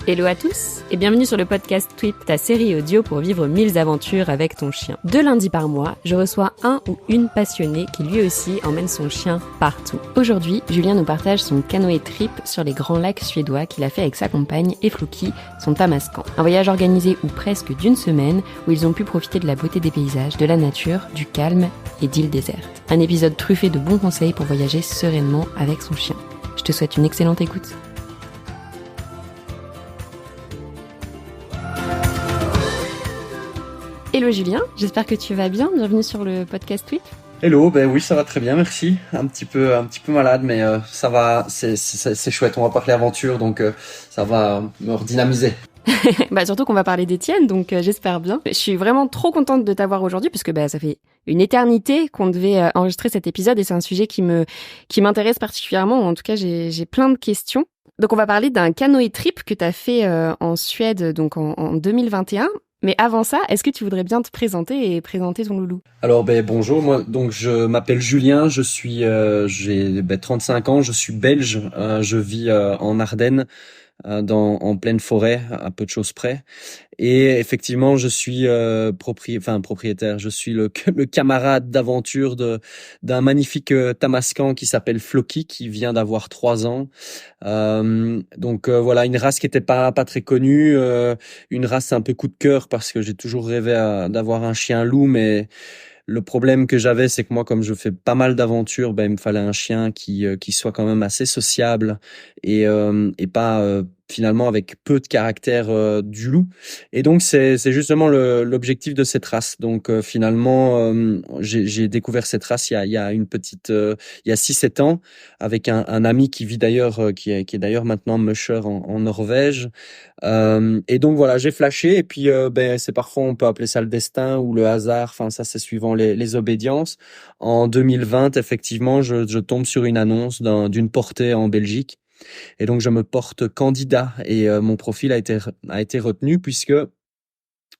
Hello à tous et bienvenue sur le podcast Tweet, ta série audio pour vivre 1000 aventures avec ton chien. 2 lundis par mois, je reçois un ou une passionnée qui lui aussi emmène son chien partout. Aujourd'hui, Julien nous partage son canoë trip sur les grands lacs suédois qu'il a fait avec sa compagne et Floki, son tamascan. Un voyage organisé ou presque d'une semaine où ils ont pu profiter de la beauté des paysages, de la nature, du calme et d'îles désertes. Un épisode truffé de bons conseils pour voyager sereinement avec son chien. Je te souhaite une excellente écoute. Hello Julien, j'espère que tu vas bien. Bienvenue sur le podcast Tweet. Hello, ben oui, ça va très bien, merci. Un petit peu malade, mais ça va, c'est chouette. On va parler aventure, donc ça va me redynamiser. Surtout qu'on va parler des tiennes, donc j'espère bien. Je suis vraiment trop contente de t'avoir aujourd'hui, puisque ça fait une éternité qu'on devait enregistrer cet épisode et c'est un sujet qui m'intéresse particulièrement. En tout cas, j'ai plein de questions. Donc on va parler d'un canoë trip que tu as fait en Suède, donc en 2021. Mais avant ça, est-ce que tu voudrais bien te présenter et présenter ton loulou ? Alors bonjour, moi donc je m'appelle Julien, je suis j'ai 35 ans, je suis belge, je vis en Ardennes, en pleine forêt, à peu de choses près. Et effectivement, je suis propriétaire. Je suis le camarade d'aventure d'un magnifique tamascan qui s'appelle Floki, qui vient d'avoir 3 ans. Voilà, une race qui était pas très connue, une race un peu coup de cœur parce que j'ai toujours rêvé d'avoir un chien loup, mais le problème que j'avais, c'est que moi, comme je fais pas mal d'aventures, il me fallait un chien qui soit quand même assez sociable et pas finalement avec peu de caractère du loup. Et donc c'est justement l'objectif de cette race. Donc finalement, j'ai découvert cette race il y a une petite il y a 6-7 ans avec un ami qui vit d'ailleurs qui est d'ailleurs maintenant musher en Norvège. Et donc voilà, j'ai flashé et puis c'est parfois on peut appeler ça le destin ou le hasard. Enfin ça c'est suivant les obédiences. En 2020, effectivement, je tombe sur une annonce d'une portée en Belgique. Et donc je me porte candidat et mon profil a été retenu puisque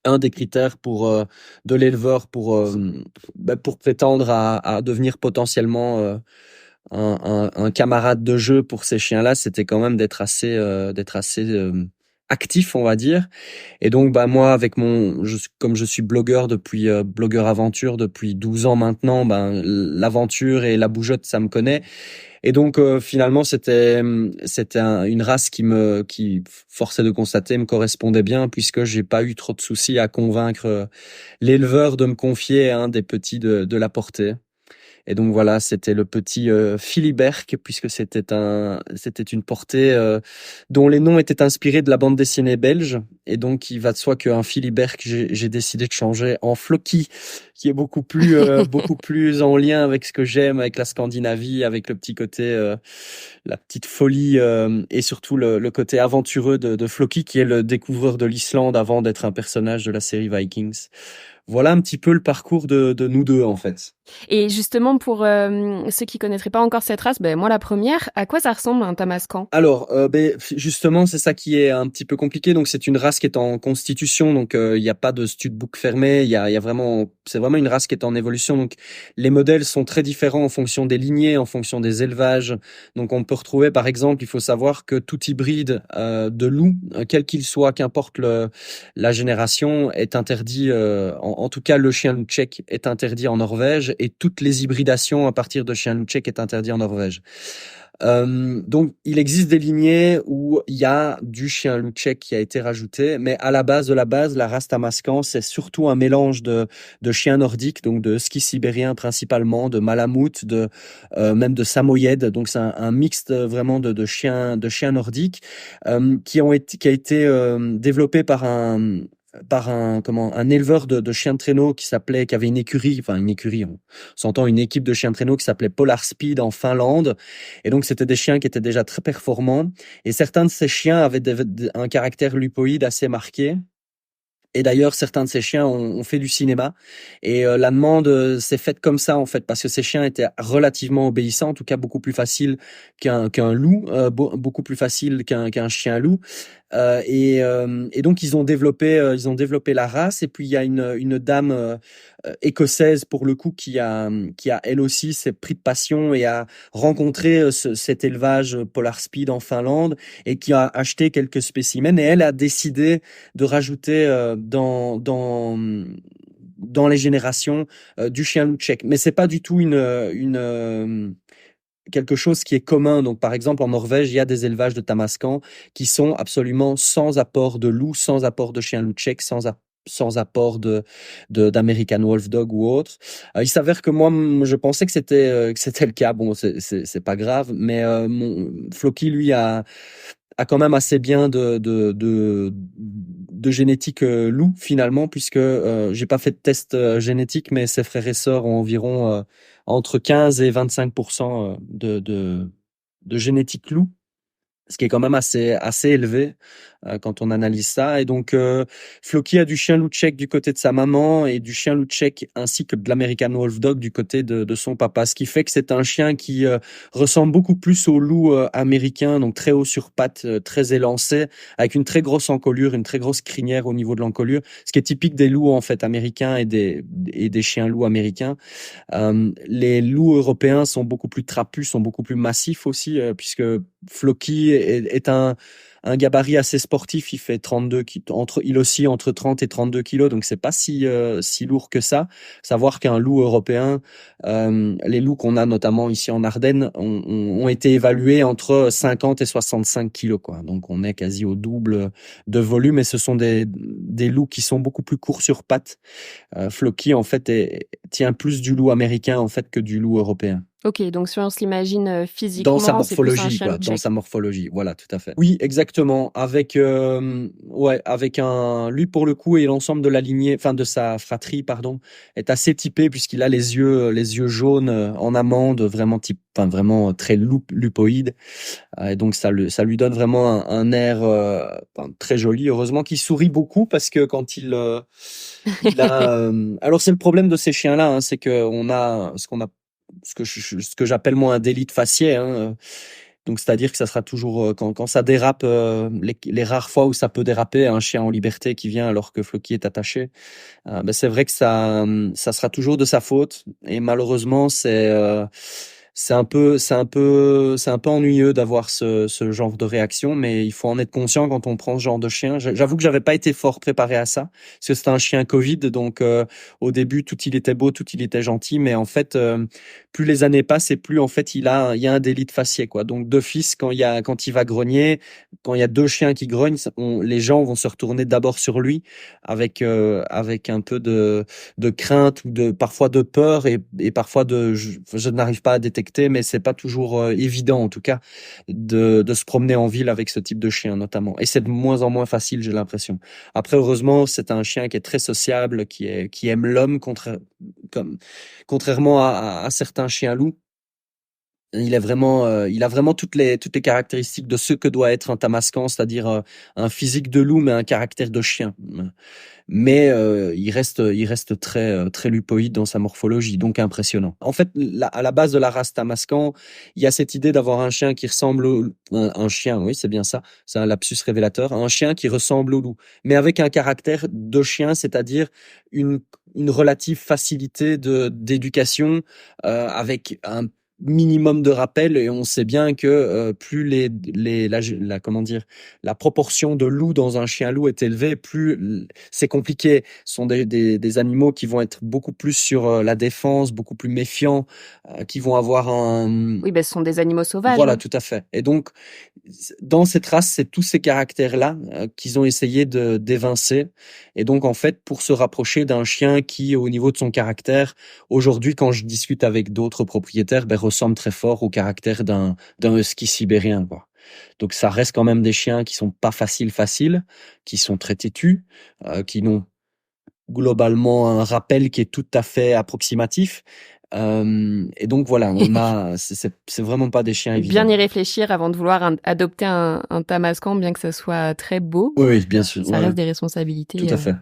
un des critères de l'éleveur pour prétendre à devenir potentiellement un camarade de jeu pour ces chiens-là, c'était quand même d'être assez actif, on va dire. Et donc moi avec comme je suis blogueur blogueur aventure depuis 12 ans maintenant, l'aventure et la bougeotte ça me connaît. Et donc finalement c'était une race qui forçait de constater me correspondait bien puisque j'ai pas eu trop de soucis à convaincre l'éleveur de me confier un des petits de la portée. Et donc voilà, c'était le petit Philibert, puisque c'était une portée dont les noms étaient inspirés de la bande dessinée belge. Et donc il va de soi qu'un Philibert que j'ai décidé de changer en Floki, qui est beaucoup plus en lien avec ce que j'aime, avec la Scandinavie, avec le petit côté, la petite folie et surtout le côté aventureux de Floki, qui est le découvreur de l'Islande avant d'être un personnage de la série Vikings. Voilà un petit peu le parcours de nous deux en fait. Et justement, pour ceux qui connaîtraient pas encore cette race, moi la première, à quoi ça ressemble un tamascan ? Alors, justement, c'est ça qui est un petit peu compliqué. Donc, c'est une race qui est en constitution, donc il n'y a pas de studbook fermé. Il y a vraiment, c'est vraiment une race qui est en évolution. Donc, les modèles sont très différents en fonction des lignées, en fonction des élevages. Donc, on peut retrouver, par exemple, il faut savoir que tout hybride de loup, quel qu'il soit, qu'importe la génération, est interdit. En tout cas, le chien loup tchèque est interdit en Norvège. Et toutes les hybridations à partir de chien loup tchèque est interdit en Norvège. Donc, il existe des lignées où il y a du chien loup tchèque qui a été rajouté, mais à la base de la base, la race tamascan, c'est surtout un mélange de chiens nordiques, donc de husky sibérien principalement, de malamute, même de samoyède. Donc, c'est un mixte vraiment de chiens nordiques qui a été développé par un éleveur de chiens de traîneau qui avait une écurie, on s'entend une équipe de chiens de traîneau qui s'appelait Polar Speed en Finlande. Et donc, c'était des chiens qui étaient déjà très performants. Et certains de ces chiens avaient un caractère lupoïde assez marqué. Et d'ailleurs, certains de ces chiens ont fait du cinéma. Et la demande s'est faite comme ça, en fait, parce que ces chiens étaient relativement obéissants, en tout cas beaucoup plus faciles qu'un loup, beaucoup plus faciles qu'un chien loup. Et donc ils ont développé la race. Et puis il y a une dame écossaise pour le coup qui a elle aussi s'est pris de passion et a rencontré cet élevage Polar Speed en Finlande et qui a acheté quelques spécimens, et elle a décidé de rajouter dans les générations du chien loup tchèque. Mais c'est pas du tout quelque chose qui est commun. Donc, par exemple, en Norvège, il y a des élevages de tamascan qui sont absolument sans apport de loup, sans apport de chien loup tchèque, sans apport d'American Wolfdog ou autre. Il s'avère que moi, je pensais que c'était le cas. Bon, c'est pas grave, mais Floki, lui, a quand même assez bien de génétique loup finalement, puisque j'ai pas fait de test génétique, mais ses frères et sœurs ont environ entre 15 et 25% de génétique loup, ce qui est quand même assez élevé quand on analyse ça. Et donc Floki a du chien loup tchèque du côté de sa maman et du chien loup tchèque ainsi que de l'American Wolfdog du côté de son papa, ce qui fait que c'est un chien qui ressemble beaucoup plus au loup américain, donc très haut sur pattes, très élancé, avec une très grosse encolure, une très grosse crinière au niveau de l'encolure, ce qui est typique des loups en fait américains et des chiens loups américains. Les loups européens sont beaucoup plus trapus, sont beaucoup plus massifs aussi, puisque Floki est un gabarit assez sportif. Il fait 32 il oscille entre 30 et 32 kilos, donc c'est pas si lourd que ça. Savoir qu'un loup européen, les loups qu'on a notamment ici en Ardennes, ont été évalués entre 50 et 65 kilos, quoi. Donc on est quasi au double de volume, et ce sont des loups qui sont beaucoup plus courts sur pattes. Floki en fait tient plus du loup américain en fait que du loup européen. Ok, donc si on se l'imagine physiquement, dans sa c'est plus un morphologie, chien quoi. loup Dans tchèque. sa morphologie, voilà, tout à fait. Oui, exactement. Avec lui pour le coup, et l'ensemble de la lignée, enfin de sa fratrie, pardon, est assez typé, puisqu'il a les yeux jaunes en amande, vraiment vraiment très lupoïde. Et donc ça lui donne vraiment un air très joli. Heureusement qu'il sourit beaucoup, parce que quand il a alors c'est le problème de ces chiens-là, hein, c'est que on a ce que j'appelle moi un délit de faciès, hein. Donc c'est-à-dire que ça sera toujours quand ça dérape, les rares fois où ça peut déraper, un chien en liberté qui vient alors que Floki est attaché, c'est vrai que ça sera toujours de sa faute, et malheureusement c'est un peu ennuyeux d'avoir ce genre de réaction, mais il faut en être conscient quand on prend ce genre de chien. J'avoue que j'avais pas été fort préparé à ça, parce que c'était un chien Covid, donc au début tout il était beau, tout il était gentil, mais en fait plus les années passent et plus en fait il y a un délit de faciès, quoi. Donc d'office quand il va grogner, quand il y a deux chiens qui grognent, les gens vont se retourner d'abord sur lui avec un peu de crainte ou parfois de peur, et parfois je n'arrive pas à détecter, mais c'est pas toujours évident en tout cas de se promener en ville avec ce type de chien notamment, et c'est de moins en moins facile, j'ai l'impression. Après heureusement c'est un chien qui est très sociable, qui aime l'homme, contrairement à certains chiens loups. Il a vraiment toutes les caractéristiques de ce que doit être un tamascan, c'est-à-dire un physique de loup mais un caractère de chien. Mais il reste très lupoïde dans sa morphologie, donc impressionnant. En fait, à la base de la race tamascan, il y a cette idée d'avoir un chien qui ressemble un chien, oui, c'est bien ça, c'est un lapsus révélateur, un chien qui ressemble au loup, mais avec un caractère de chien, c'est-à-dire une relative facilité d'éducation, avec un minimum de rappel. Et on sait bien que plus la proportion de loup dans un chien loup est élevée, plus c'est compliqué. Ce sont des animaux qui vont être beaucoup plus sur la défense, beaucoup plus méfiants, qui vont avoir un... Oui, ce sont des animaux sauvages. Voilà, hein. tout à fait. Et donc, dans cette race, c'est tous ces caractères-là qu'ils ont essayé d'évincer. Et donc, en fait, pour se rapprocher d'un chien qui, au niveau de son caractère, aujourd'hui, quand je discute avec d'autres propriétaires, ressemble très fort au caractère d'un husky sibérien, quoi. Donc, ça reste quand même des chiens qui sont pas faciles, qui sont très têtus, qui n'ont globalement un rappel qui est tout à fait approximatif. Et donc voilà, c'est vraiment pas des chiens évidents. Bien y réfléchir avant de vouloir adopter un tamascan, bien que ça soit très beau. Oui, bien sûr. Ça reste des responsabilités. Tout à fait.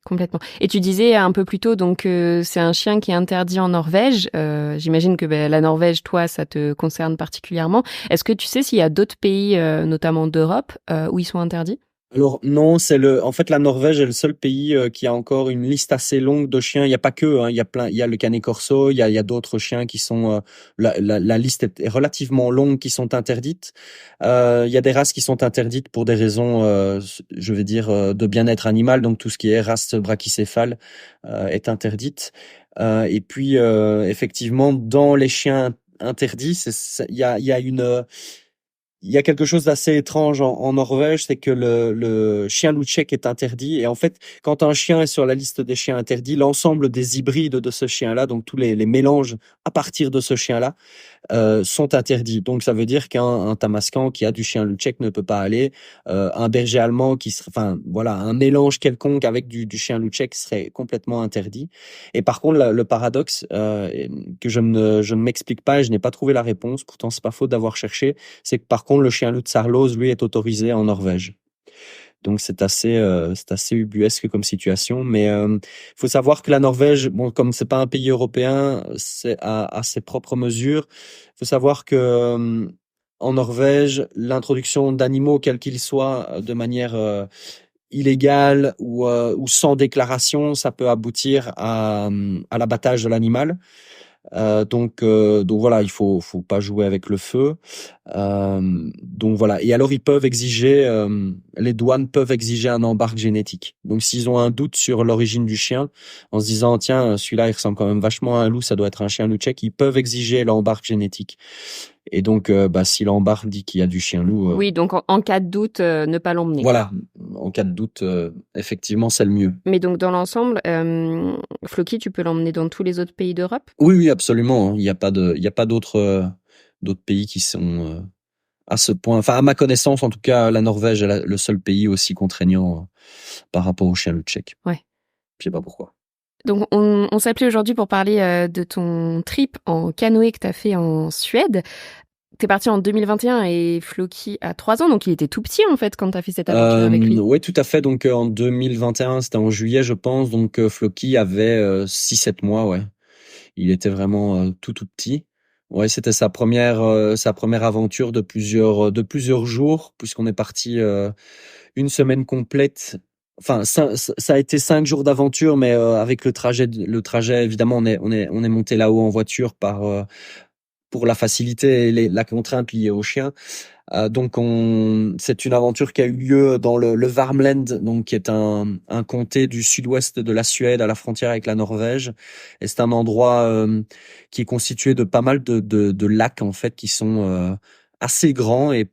Complètement. Et tu disais un peu plus tôt, donc c'est un chien qui est interdit en Norvège. J'imagine que la Norvège, toi, ça te concerne particulièrement. Est-ce que tu sais s'il y a d'autres pays, notamment d'Europe, où ils sont interdits? Alors non, en fait, la Norvège est le seul pays qui a encore une liste assez longue de chiens. Il n'y a pas que, hein, il y a le Canet Corso, il y a d'autres chiens qui sont, la liste est relativement longue qui sont interdites. Il y a des races qui sont interdites pour des raisons, je vais dire, de bien-être animal. Donc tout ce qui est race brachycéphale est interdite. Et puis effectivement, dans les chiens interdits, il y a quelque chose d'assez étrange en Norvège, c'est que le chien loup tchèque est interdit. Et en fait, quand un chien est sur la liste des chiens interdits, l'ensemble des hybrides de ce chien-là, donc tous les mélanges à partir de ce chien-là, sont interdits. Donc ça veut dire qu'un Tamascan qui a du chien loup tchèque ne peut pas aller. Un berger allemand enfin voilà, un mélange quelconque avec du chien loup tchèque serait complètement interdit. Et par contre, le paradoxe que je ne m'explique pas et je n'ai pas trouvé la réponse, pourtant c'est pas faute d'avoir cherché, c'est que par contre le chien loup de Sarlose, lui, est autorisé en Norvège. Donc c'est assez ubuesque comme situation, mais faut savoir que la Norvège, bon, comme c'est pas un pays européen, c'est à ses propres mesures. Faut savoir que en Norvège, l'introduction d'animaux, quels qu'ils soient, de manière illégale ou sans déclaration, ça peut aboutir à l'abattage de l'animal. Donc voilà, faut pas jouer avec le feu. Donc voilà. Et alors ils peuvent exiger, les douanes peuvent exiger un embarque génétique. Donc s'ils ont un doute sur l'origine du chien, en se disant tiens celui-là il ressemble quand même vachement à un loup, ça doit être un chien loup tchèque, ils peuvent exiger l'embarque génétique. Et donc si l'embarque dit qu'il y a du chien loup, Oui, donc en cas de doute, ne pas l'emmener. voilà, en cas de doute, effectivement c'est le mieux. Mais donc dans l'ensemble, Floki, tu peux l'emmener dans tous les autres pays d'Europe? Oui, oui, absolument, hein. Il y a pas d'autres pays qui sont à ce point. Enfin, à ma connaissance, en tout cas, la Norvège est le seul pays aussi contraignant par rapport au chien loup tchèque. Ouais. Je sais pas pourquoi. Donc on s'appelait aujourd'hui pour parler de ton trip en canoë que tu as fait en Suède. T'es parti en 2021 et Floki a 3 ans, donc il était tout petit en fait quand t'as fait cette aventure avec lui. Oui, tout à fait. Donc en 2021, c'était en juillet, je pense. Donc Floki avait 6-7 mois, ouais. Il était vraiment tout petit. Ouais, c'était sa première aventure de plusieurs jours, puisqu'on est parti une semaine complète. Enfin, ça a été 5 jours d'aventure, mais avec le trajet, évidemment, on est monté là-haut en voiture pour la facilité et la contrainte liée au chien. Donc c'est une aventure qui a eu lieu dans le Värmland, donc qui est un comté du sud-ouest de la Suède à la frontière avec la Norvège. Et c'est un endroit qui est constitué de pas mal de lacs en fait qui sont assez grands et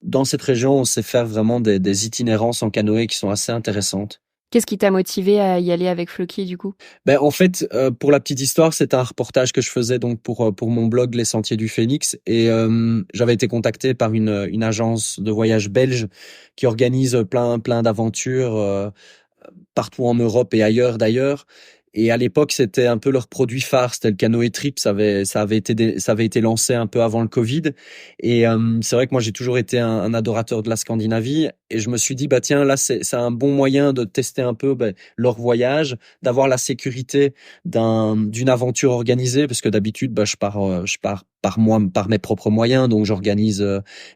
dans cette région on sait faire vraiment des itinérances en canoë qui sont assez intéressantes. Qu'est-ce qui t'a motivé à y aller avec Floki du coup? Ben en fait, pour la petite histoire, c'était un reportage que je faisais donc pour mon blog Les Sentiers du Phénix et j'avais été contacté par une agence de voyage belge qui organise plein d'aventures partout en Europe et ailleurs d'ailleurs. Et à l'époque, c'était un peu leur produit phare, c'était le canoë trip. Ça avait été lancé un peu avant le Covid. Et c'est vrai que moi, j'ai toujours été un adorateur de la Scandinavie. Et je me suis dit, bah tiens, là, c'est un bon moyen de tester un peu leur voyage, d'avoir la sécurité d'une aventure organisée, parce que d'habitude, je pars par mes propres moyens, donc j'organise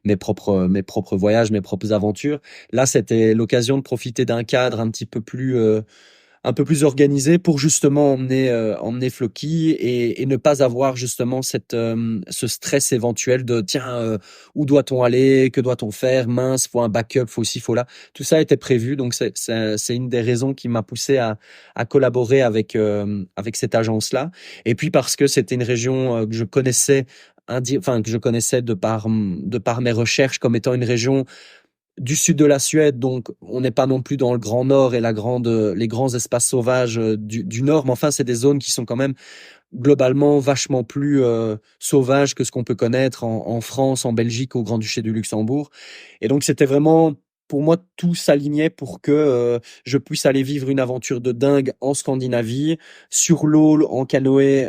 mes propres voyages, mes propres aventures. Là, c'était l'occasion de profiter d'un cadre un peu plus organisé pour justement emmener Floki et ne pas avoir justement ce stress éventuel de tiens où doit-on aller, que doit-on faire, mince, faut un backup, faut ci, faut là. Tout ça était prévu, donc c'est une des raisons qui m'a poussé à collaborer avec cette agence-là. Et puis parce que c'était une région que je connaissais de par mes recherches comme étant une région du sud de la Suède, donc on n'est pas non plus dans le Grand Nord et les grands espaces sauvages du Nord, mais enfin c'est des zones qui sont quand même globalement vachement plus sauvages que ce qu'on peut connaître en France, en Belgique, au Grand-Duché du Luxembourg. Et donc c'était vraiment, pour moi, tout s'alignait pour que je puisse aller vivre une aventure de dingue en Scandinavie, sur l'eau, en canoë,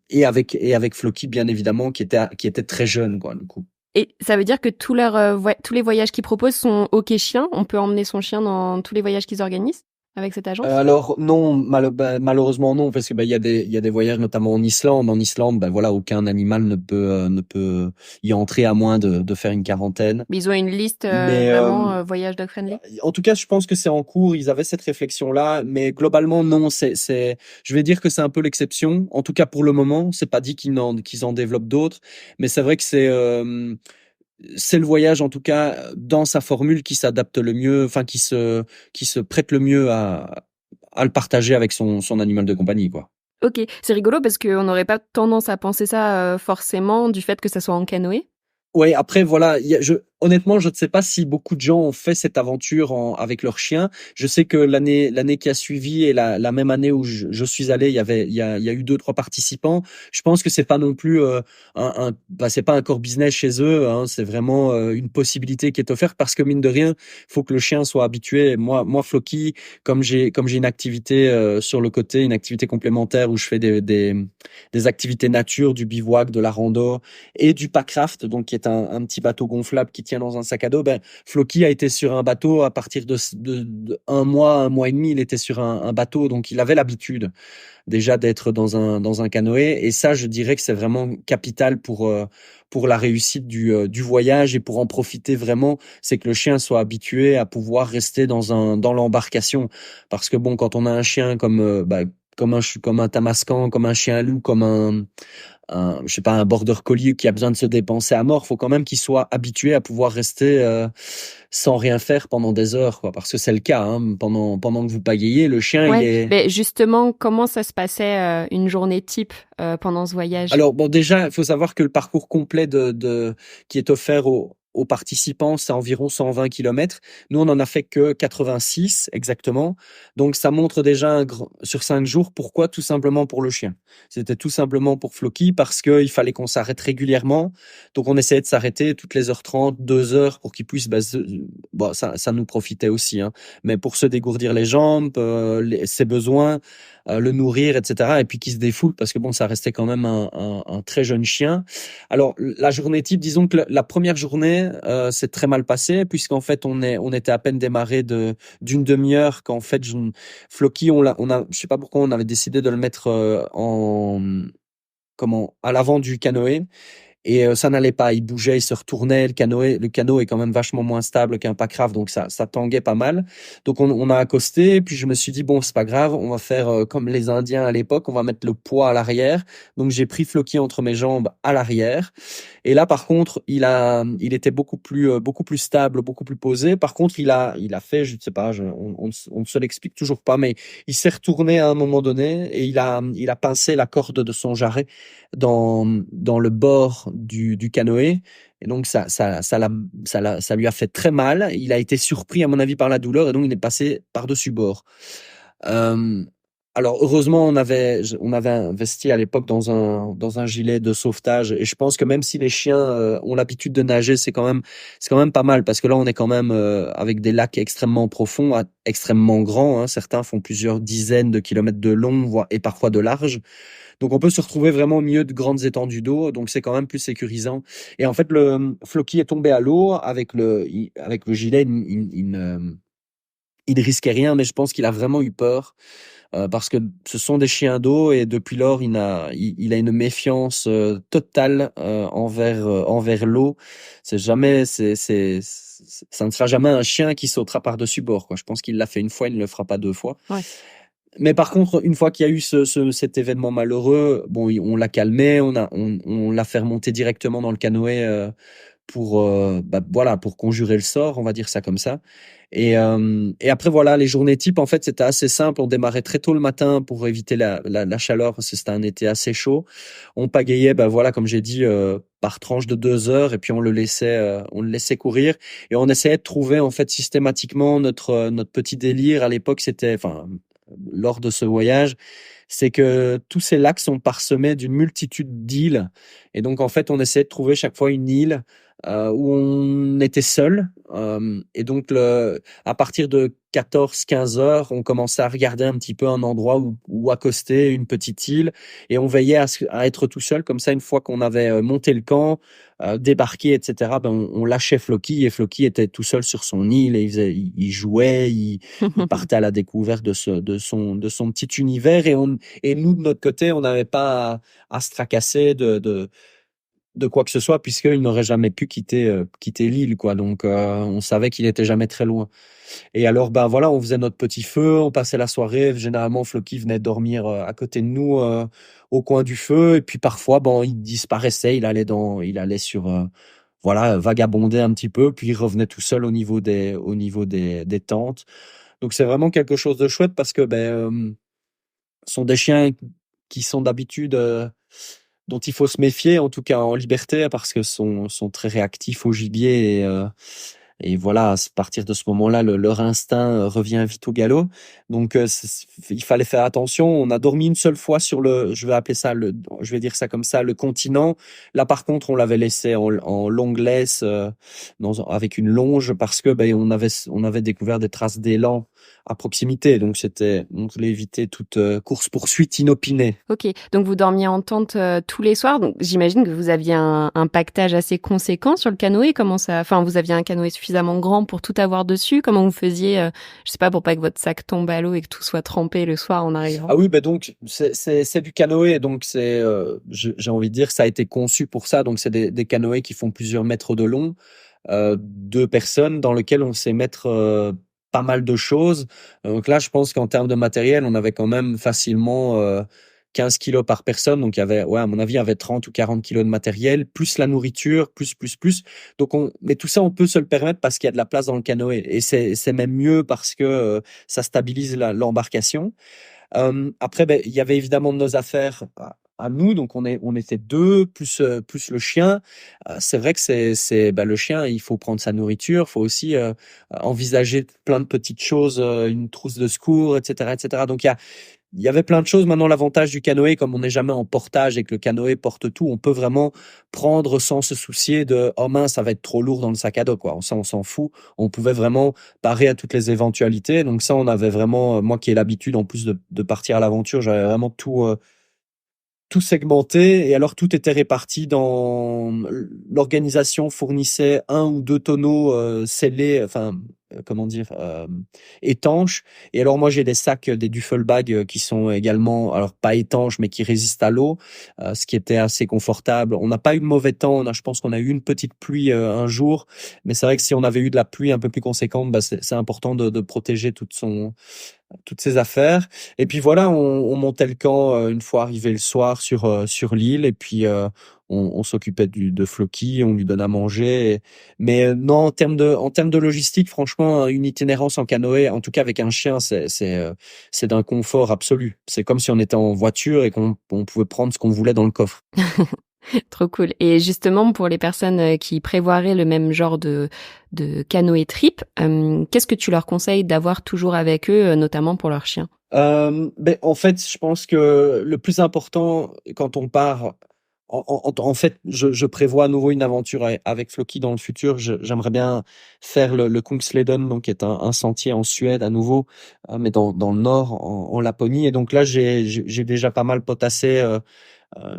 et avec Floki, bien évidemment, qui était très jeune, quoi, du coup. Et ça veut dire que tous les voyages qu'ils proposent sont OK chien? On peut emmener son chien dans tous les voyages qu'ils organisent avec cette agence? Alors non, malheureusement non, parce que il y a des voyages notamment en Islande. En Islande, voilà, aucun animal ne peut y entrer à moins de faire une quarantaine. Mais ils ont une liste Mais vraiment voyage dog friendly? en tout cas, je pense que c'est en cours. Ils avaient cette réflexion-là, mais globalement non. Je vais dire que c'est un peu l'exception. En tout cas pour le moment, c'est pas dit qu'ils en développent d'autres, mais c'est vrai que c'est le voyage, en tout cas, dans sa formule qui s'adapte le mieux, enfin, qui se prête le mieux à le partager avec son animal de compagnie, quoi. OK, c'est rigolo parce qu'on n'aurait pas tendance à penser ça forcément du fait que ça soit en canoë. Ouais, après voilà, honnêtement, je ne sais pas si beaucoup de gens ont fait cette aventure avec leur chien. Je sais que l'année qui a suivi et la même année où je suis allé, il y a eu 2 3 participants. Je pense que c'est pas non plus c'est pas un core business chez eux, hein, c'est vraiment une possibilité qui est offerte parce que mine de rien, faut que le chien soit habitué. Moi Floki, comme j'ai une activité sur le côté, une activité complémentaire où je fais des activités nature, du bivouac, de la rando et du packraft, donc qui est un petit bateau gonflable qui tient dans un sac à dos. Floki a été sur un bateau à partir de un mois et demi, il était sur un bateau, donc il avait l'habitude déjà d'être dans un canoë. Et ça, je dirais que c'est vraiment capital pour la réussite du voyage et pour en profiter vraiment, c'est que le chien soit habitué à pouvoir rester dans l'embarcation. Parce que bon, quand on a un chien comme un tamascan, comme un chien loup, comme je sais pas, un border collie qui a besoin de se dépenser à mort, faut quand même qu'il soit habitué à pouvoir rester sans rien faire pendant des heures, quoi. Parce que c'est le cas, hein, pendant que vous pagayez, le chien, il Ouais, est. mais justement, comment ça se passait une journée type pendant ce voyage? Alors bon, déjà, il faut savoir que le parcours complet qui est offert aux participants, c'est environ 120 kilomètres. Nous, on en a fait que 86 exactement. Donc, ça montre déjà sur 5 jours. Pourquoi? Tout simplement pour le chien. C'était tout simplement pour Floki parce qu'il fallait qu'on s'arrête régulièrement. Donc, on essayait de s'arrêter toutes les heures 30, 2 heures pour qu'il puisse, ça nous profitait aussi, hein. Mais pour se dégourdir les jambes, ses besoins, le nourrir, etc. Et puis qu'il se défoule parce que bon, ça restait quand même un très jeune chien. Alors la journée type, disons que la première journée s'est très mal passée puisqu'en fait on était à peine démarré d'une demi-heure qu'en fait Floki je sais pas pourquoi on avait décidé de le mettre à l'avant du canoë. Et ça n'allait pas, il bougeait, il se retournait, le canot est quand même vachement moins stable qu'un packraft, donc ça tanguait pas mal. Donc on a accosté, puis je me suis dit bon, c'est pas grave, on va faire comme les Indiens à l'époque, on va mettre le poids à l'arrière. Donc j'ai pris Floki entre mes jambes à l'arrière. Et là par contre, il était beaucoup plus stable, beaucoup plus posé. Par contre, il a fait, je ne sais pas, on ne se l'explique toujours pas, mais il s'est retourné à un moment donné et il a pincé la corde de son jarret dans le bord du canoë. Et donc, ça lui a fait très mal. Il a été surpris, à mon avis, par la douleur et donc il est passé par-dessus bord. Euh, alors, heureusement, on avait investi à l'époque dans un gilet de sauvetage. Et je pense que même si les chiens ont l'habitude de nager, c'est quand même pas mal parce que là, on est quand même avec des lacs extrêmement profonds, extrêmement grands, hein. Certains font plusieurs dizaines de kilomètres de long, voire, et parfois de large. Donc on peut se retrouver vraiment au milieu de grandes étendues d'eau, donc c'est quand même plus sécurisant. Et en fait, le Floki est tombé à l'eau avec le gilet, il ne risquait rien, mais je pense qu'il a vraiment eu peur parce que ce sont des chiens d'eau et depuis lors il a une méfiance totale envers l'eau. Ça ne sera jamais un chien qui sautera par-dessus bord, quoi. Je pense qu'il l'a fait une fois, il ne le fera pas deux fois. Ouais. Mais par contre, une fois qu'il y a eu cet événement malheureux, bon, on l'a calmé, on l'a fait remonter directement dans le canoë pour conjurer le sort, on va dire ça comme ça. Et après voilà, les journées types, en fait, c'était assez simple. On démarrait très tôt le matin pour éviter la chaleur parce que c'était un été assez chaud. On pagayait, voilà, comme j'ai dit, par tranche de 2 heures, et puis on le laissait courir et on essayait de trouver en fait systématiquement notre petit délire. À l'époque, lors de ce voyage, c'est que tous ces lacs sont parsemés d'une multitude d'îles. Et donc, en fait, on essayait de trouver chaque fois une île où on était seul. Et donc, à partir de 14-15 heures, on commençait à regarder un petit peu un endroit où accoster, une petite île, et on veillait à être tout seul. Comme ça, une fois qu'on avait monté le camp, débarqué, etc., ben, on lâchait Floki, et Floki était tout seul sur son île, et il jouait, il partait à la découverte de son petit univers, et nous, de notre côté, on n'avait pas à se tracasser de quoi que ce soit, puisqu'il n'aurait jamais pu quitter l'île, quoi. Donc, on savait qu'il était jamais très loin. Et alors, ben voilà, on faisait notre petit feu, on passait la soirée. Généralement, Floki venait dormir à côté de nous, au coin du feu. Et puis parfois, bon, il disparaissait, il allait sur, voilà, vagabonder un petit peu, puis il revenait tout seul au niveau des tentes. Donc, c'est vraiment quelque chose de chouette parce que, ce sont des chiens qui sont d'habitude, dont il faut se méfier, en tout cas en liberté, parce que sont très réactifs au gibier et voilà, à partir de ce moment-là, leur instinct revient vite au galop. Donc, il fallait faire attention. On a dormi une seule fois sur je vais appeler ça je vais dire ça comme ça, le continent. Là, par contre, on l'avait laissé en longue laisse, avec une longe, parce que on avait découvert des traces d'élan à proximité. Donc, on voulait éviter toute course poursuite inopinée. Ok, donc vous dormiez en tente tous les soirs. Donc j'imagine que vous aviez un pactage assez conséquent sur le canoë. Enfin, vous aviez un canoë suffisamment grand pour tout avoir dessus. Comment vous faisiez, je sais pas, pour pas que votre sac tombe à l'eau et que tout soit trempé le soir en arrivant? Ah oui, donc c'est du canoë, donc j'ai envie de dire, ça a été conçu pour ça. Donc c'est des canoës qui font plusieurs mètres de long, 2 personnes, dans lequel on sait mettre pas mal de choses. Donc là, je pense qu'en termes de matériel, on avait quand même facilement 15 kilos par personne. Donc il y avait, ouais, à mon avis, il y avait 30 ou 40 kilos de matériel, plus la nourriture, plus. Donc mais tout ça, on peut se le permettre parce qu'il y a de la place dans le canoë. Et c'est même mieux parce que ça stabilise l'embarcation. Après, il y avait évidemment nos affaires à nous, donc on était 2 plus le chien. C'est vrai que le chien, il faut prendre sa nourriture, faut aussi envisager plein de petites choses, une trousse de secours, etc., etc. Donc il y avait plein de choses. Maintenant, l'avantage du canoë, comme on n'est jamais en portage et que le canoë porte tout, on peut vraiment prendre sans se soucier de « Oh mince, ça va être trop lourd dans le sac à dos ». Ça, on s'en fout. On pouvait vraiment parer à toutes les éventualités. Donc ça, on avait vraiment, moi qui ai l'habitude en plus de partir à l'aventure, j'avais vraiment tout segmenté, et alors tout était réparti dans l'organisation fournissait 1 ou 2 tonneaux scellés, enfin comment dire, étanches. Et alors moi j'ai des sacs, des duffel bags qui sont également, alors pas étanches mais qui résistent à l'eau, ce qui était assez confortable. On n'a pas eu de mauvais temps, je pense qu'on a eu une petite pluie un jour, mais c'est vrai que si on avait eu de la pluie un peu plus conséquente, c'est important de protéger toutes ses affaires. Et puis voilà, on montait le camp une fois arrivé le soir sur l'île, et puis on s'occupait de Floki, on lui donnait à manger. Mais non, en termes de logistique, franchement, une itinérance en canoë, en tout cas avec un chien, c'est d'un confort absolu. C'est comme si on était en voiture et qu'on pouvait prendre ce qu'on voulait dans le coffre. Trop cool. Et justement, pour les personnes qui prévoiraient le même genre de canoë trip, qu'est-ce que tu leur conseilles d'avoir toujours avec eux, notamment pour leur chien? En fait, je pense que le plus important quand on part, en fait, je prévois à nouveau une aventure avec Floki dans le futur. J'aimerais bien faire le Kungsleden, donc qui est un sentier en Suède à nouveau, mais dans le nord, en Laponie. Et donc là, j'ai déjà pas mal potassé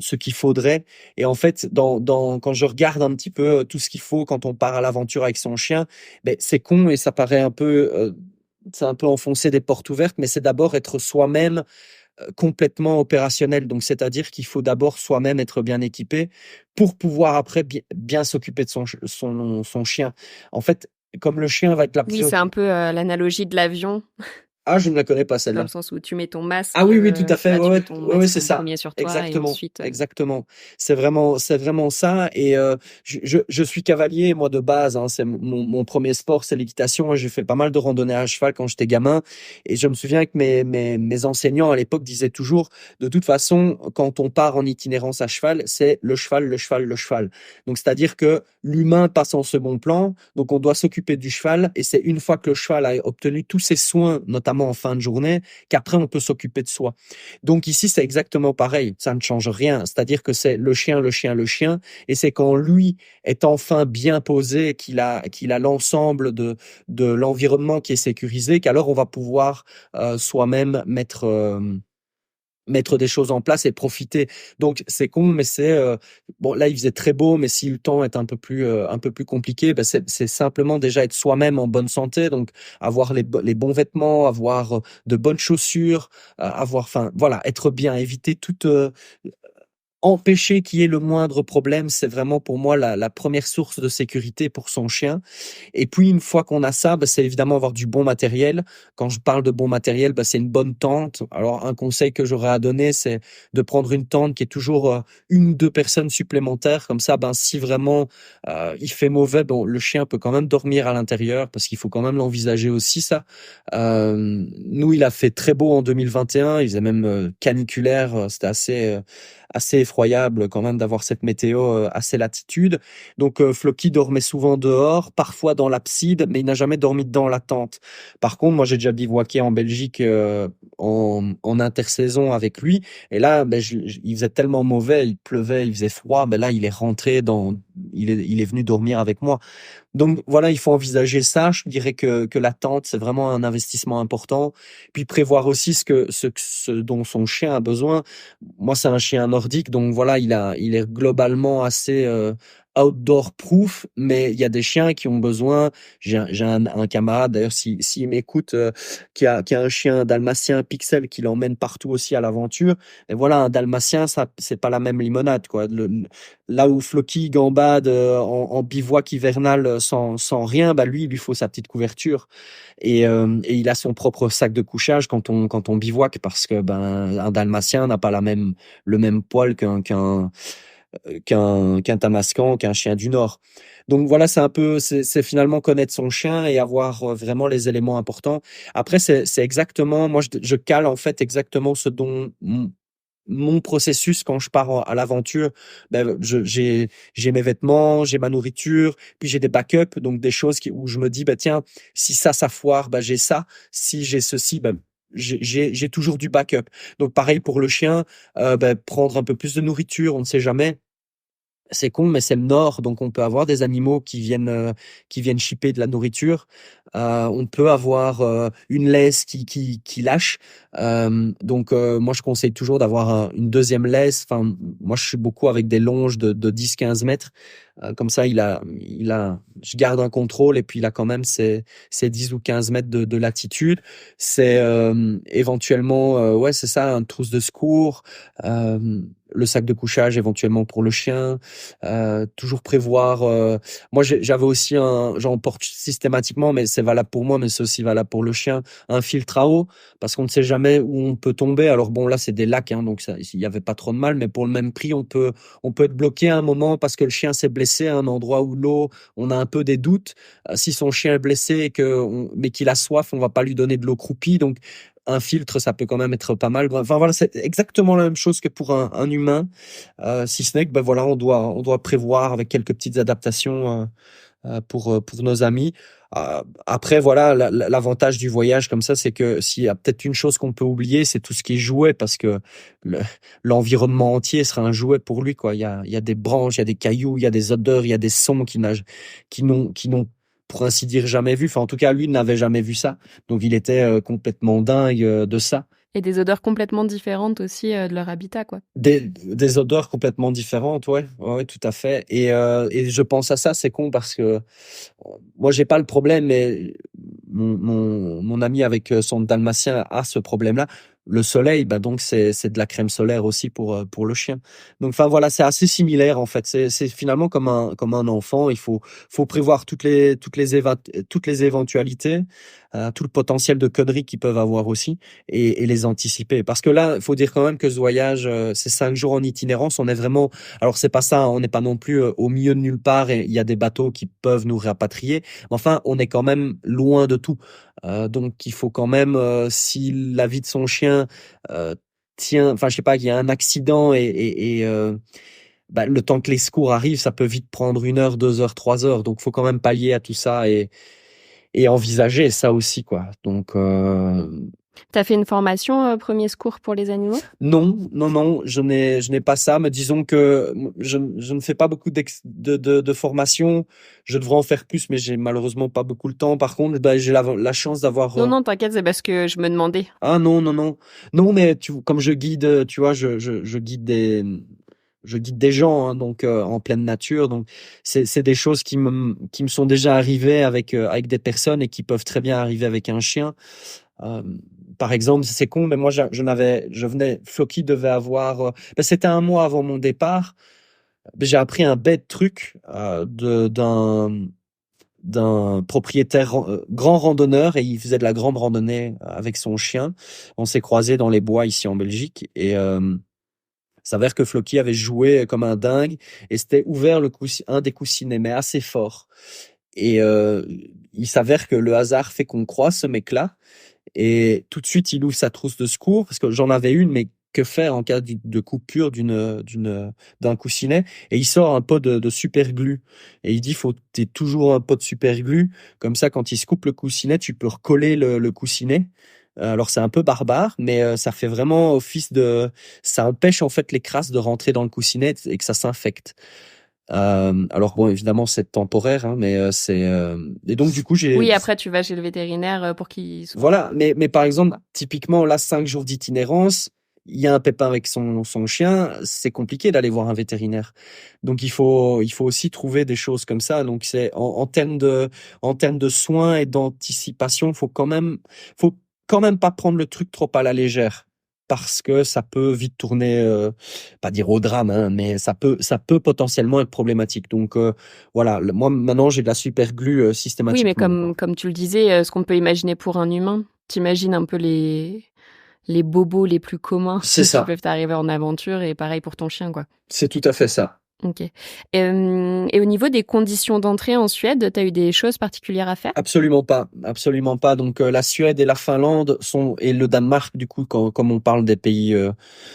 ce qu'il faudrait. Et en fait, quand je regarde un petit peu tout ce qu'il faut quand on part à l'aventure avec son chien, c'est con et ça paraît un peu, c'est un peu enfoncer des portes ouvertes, mais c'est d'abord être soi-même complètement opérationnel. Donc, c'est-à-dire qu'il faut d'abord soi-même être bien équipé pour pouvoir après bien s'occuper de son chien. En fait, comme le chien va être la Oui, c'est un peu l'analogie de l'avion. Ah, je ne la connais pas Dans celle-là. le sens où tu mets ton masque. Ah oui, tout à fait. Tu Ouais, mets ton masque c'est ça. premier sur toi Exactement, et ensuite. exactement. C'est vraiment ça. Et je suis cavalier moi de base. C'est mon premier sport, c'est l'équitation. J'ai fait pas mal de randonnées à cheval quand j'étais gamin. Et je me souviens que mes enseignants à l'époque disaient toujours, de toute façon, quand on part en itinérance à cheval, c'est le cheval, le cheval, le cheval. Donc c'est-à-dire que l'humain passe en second plan. Donc on doit s'occuper du cheval. Et c'est une fois que le cheval a obtenu tous ses soins, notamment suffisamment en fin de journée qu'après on peut s'occuper de soi. Donc ici, c'est exactement pareil. Ça ne change rien. C'est-à-dire que c'est le chien, le chien, le chien. Et c'est quand lui est enfin bien posé, qu'il a l'ensemble de l'environnement qui est sécurisé, qu'alors on va pouvoir soi-même mettre des choses en place et profiter. Donc c'est con, mais bon là il faisait très beau, mais si le temps est un peu plus compliqué, ben c'est simplement déjà être soi-même en bonne santé, donc avoir les bons vêtements, avoir de bonnes chaussures, enfin voilà, être bien, éviter toute empêcher qu'il y ait le moindre problème, c'est vraiment pour moi la première source de sécurité pour son chien. Et puis une fois qu'on a ça, bah, c'est évidemment avoir du bon matériel. Quand je parle de bon matériel, bah, c'est une bonne tente. Alors un conseil que j'aurais à donner, c'est de prendre une tente qui est toujours une ou deux personnes supplémentaires. Comme ça, ben si vraiment il fait mauvais, bon le chien peut quand même dormir à l'intérieur parce qu'il faut quand même l'envisager aussi ça. Nous, il a fait très beau en 2021. Il faisait même caniculaire. C'était assez effroyable quand même d'avoir cette météo à ces latitudes. Donc Floki dormait souvent dehors, parfois dans l'abside, mais il n'a jamais dormi dans la tente. Par contre, moi j'ai déjà bivouaqué en Belgique en intersaison avec lui, et là ben, il faisait tellement mauvais, il pleuvait, il faisait froid, ben là il est rentré il est venu dormir avec moi. Donc voilà, il faut envisager ça. Je dirais que la tente, c'est vraiment un investissement important. Puis prévoir aussi ce dont son chien a besoin. Moi, c'est un chien nordique, donc voilà, il est globalement assez outdoor proof, mais il y a des chiens qui ont besoin. J'ai un camarade d'ailleurs, s'il m'écoute, qui a un chien dalmatien Pixel qui l'emmène partout aussi à l'aventure. Et voilà, un dalmatien, ça, c'est pas la même limonade, quoi. Là où Floki gambade en bivouac hivernal sans rien, bah lui, il lui faut sa petite couverture et il a son propre sac de couchage quand on bivouaque parce que ben un dalmatien n'a pas le même poil qu'un tamascan, qu'un chien du Nord. Donc voilà, c'est finalement connaître son chien et avoir vraiment les éléments importants. Après, c'est exactement, moi je cale en fait exactement ce dont mon processus quand je pars à l'aventure. Ben j'ai mes vêtements, j'ai ma nourriture, puis j'ai des backups, donc des choses où je me dis bah tiens, si ça foire, bah j'ai ça, si j'ai ceci, ben j'ai toujours du backup. Donc pareil pour le chien, prendre un peu plus de nourriture, on ne sait jamais. C'est con, mais c'est le nord, donc on peut avoir des animaux qui viennent chipper de la nourriture. On peut avoir une laisse qui lâche. Donc moi je conseille toujours d'avoir une deuxième laisse. Enfin moi je suis beaucoup avec des longes de 10-15 mètres. Comme ça je garde un contrôle et puis il a quand même ses 10 ou 15 mètres de latitude. C'est éventuellement ouais c'est ça, une trousse de secours. Le sac de couchage éventuellement pour le chien, toujours prévoir. Moi, j'avais aussi j'en porte systématiquement, mais c'est valable pour moi, mais c'est aussi valable pour le chien, un filtre à eau, parce qu'on ne sait jamais où on peut tomber. Alors bon, là, c'est des lacs, hein, donc il y avait pas trop de mal, mais pour le même prix, on peut être bloqué à un moment parce que le chien s'est blessé à un endroit où l'eau, on a un peu des doutes. Si son chien est blessé mais qu'il a soif, on va pas lui donner de l'eau croupie, donc un filtre, ça peut quand même être pas mal. Enfin voilà, c'est exactement la même chose que pour un humain, si ce n'est que ben voilà, on doit prévoir avec quelques petites adaptations pour nos amis. Après voilà, l'avantage du voyage comme ça, c'est que s'il y a peut-être une chose qu'on peut oublier, c'est tout ce qui est jouet, parce que l'environnement entier sera un jouet pour lui, quoi. Il y a des branches, il y a des cailloux, il y a des odeurs, il y a des sons qui n'ont pour ainsi dire jamais vu. Enfin, en tout cas, lui n'avait jamais vu ça. Donc, il était complètement dingue de ça. Et des odeurs complètement différentes aussi de leur habitat, quoi. Des odeurs complètement différentes, ouais, tout à fait. Et je pense à ça, c'est con parce que moi, j'ai pas le problème, mais mon ami avec son dalmatien a ce problème-là. Le soleil, bah donc c'est de la crème solaire aussi pour le chien. Donc enfin voilà, c'est assez similaire en fait. C'est finalement comme un enfant. Il faut prévoir toutes les éventualités, tout le potentiel de conneries qu'ils peuvent avoir aussi et les anticiper. Parce que là, il faut dire quand même que ce voyage, c'est 5 jours en itinérance. On est vraiment, alors c'est pas ça, hein, on n'est pas non plus au milieu de nulle part et il y a des bateaux qui peuvent nous rapatrier. Mais enfin, on est quand même loin de tout. Donc il faut quand même, si la vie de son chien tient, enfin je sais pas, qu'il y a un accident le temps que les secours arrivent, ça peut vite prendre 1 heure, 2 heures, 3 heures. Donc faut quand même pallier à tout ça et envisager ça aussi, quoi. Donc, T'as fait une formation premier secours pour les animaux? non, je n'ai pas ça, mais disons que je ne fais pas beaucoup de formation. Je devrais en faire plus, mais j'ai malheureusement pas beaucoup le temps. Par contre, ben, j'ai la chance d'avoir. Non, t'inquiète, c'est parce que je me demandais. Ah non, mais comme je guide, tu vois, je guide des gens, hein, donc en pleine nature, donc c'est des choses qui me sont déjà arrivées avec des personnes et qui peuvent très bien arriver avec un chien. Euh, Par exemple, c'est con, mais moi Floki devait avoir, c'était un mois avant mon départ. J'ai appris un bête truc d'un propriétaire grand randonneur, et il faisait de la grande randonnée avec son chien. On s'est croisés dans les bois ici en Belgique, et s'avère que Floki avait joué comme un dingue et s'était ouvert un des coussinets, mais assez fort. Et il s'avère que le hasard fait qu'on croise ce mec-là, et tout de suite il ouvre sa trousse de secours, parce que j'en avais une, mais que faire en cas de coupure d'un coussinet, et il sort un pot de super glue, et il dit t'es toujours un pot de super glue, comme ça quand il se coupe le coussinet tu peux recoller le coussinet. Alors c'est un peu barbare, mais ça fait vraiment office ça empêche en fait les crasses de rentrer dans le coussinet et que ça s'infecte. Alors bon, évidemment c'est temporaire, hein, mais et donc du coup Oui, après tu vas chez le vétérinaire pour qu'il... Voilà, mais par exemple, typiquement là, 5 jours d'itinérance, il y a un pépin avec son chien, c'est compliqué d'aller voir un vétérinaire. Donc il faut aussi trouver des choses comme ça. Donc c'est en termes de soins et d'anticipation, faut quand même pas prendre le truc trop à la légère, parce que ça peut vite tourner, pas dire au drame, hein, mais ça peut potentiellement être problématique. Donc voilà, moi maintenant j'ai de la super glue Oui, mais systématiquement. comme tu le disais, ce qu'on peut imaginer pour un humain, t'imagines un peu les bobos les plus communs C'est qui ça. peuvent t'arriver en aventure, et pareil pour ton chien, quoi. C'est tout à fait ça. Ok. Et au niveau des conditions d'entrée en Suède, t'as eu des choses particulières à faire? Absolument pas, absolument pas. Donc la Suède et la Finlande et le Danemark, du coup, comme on parle des pays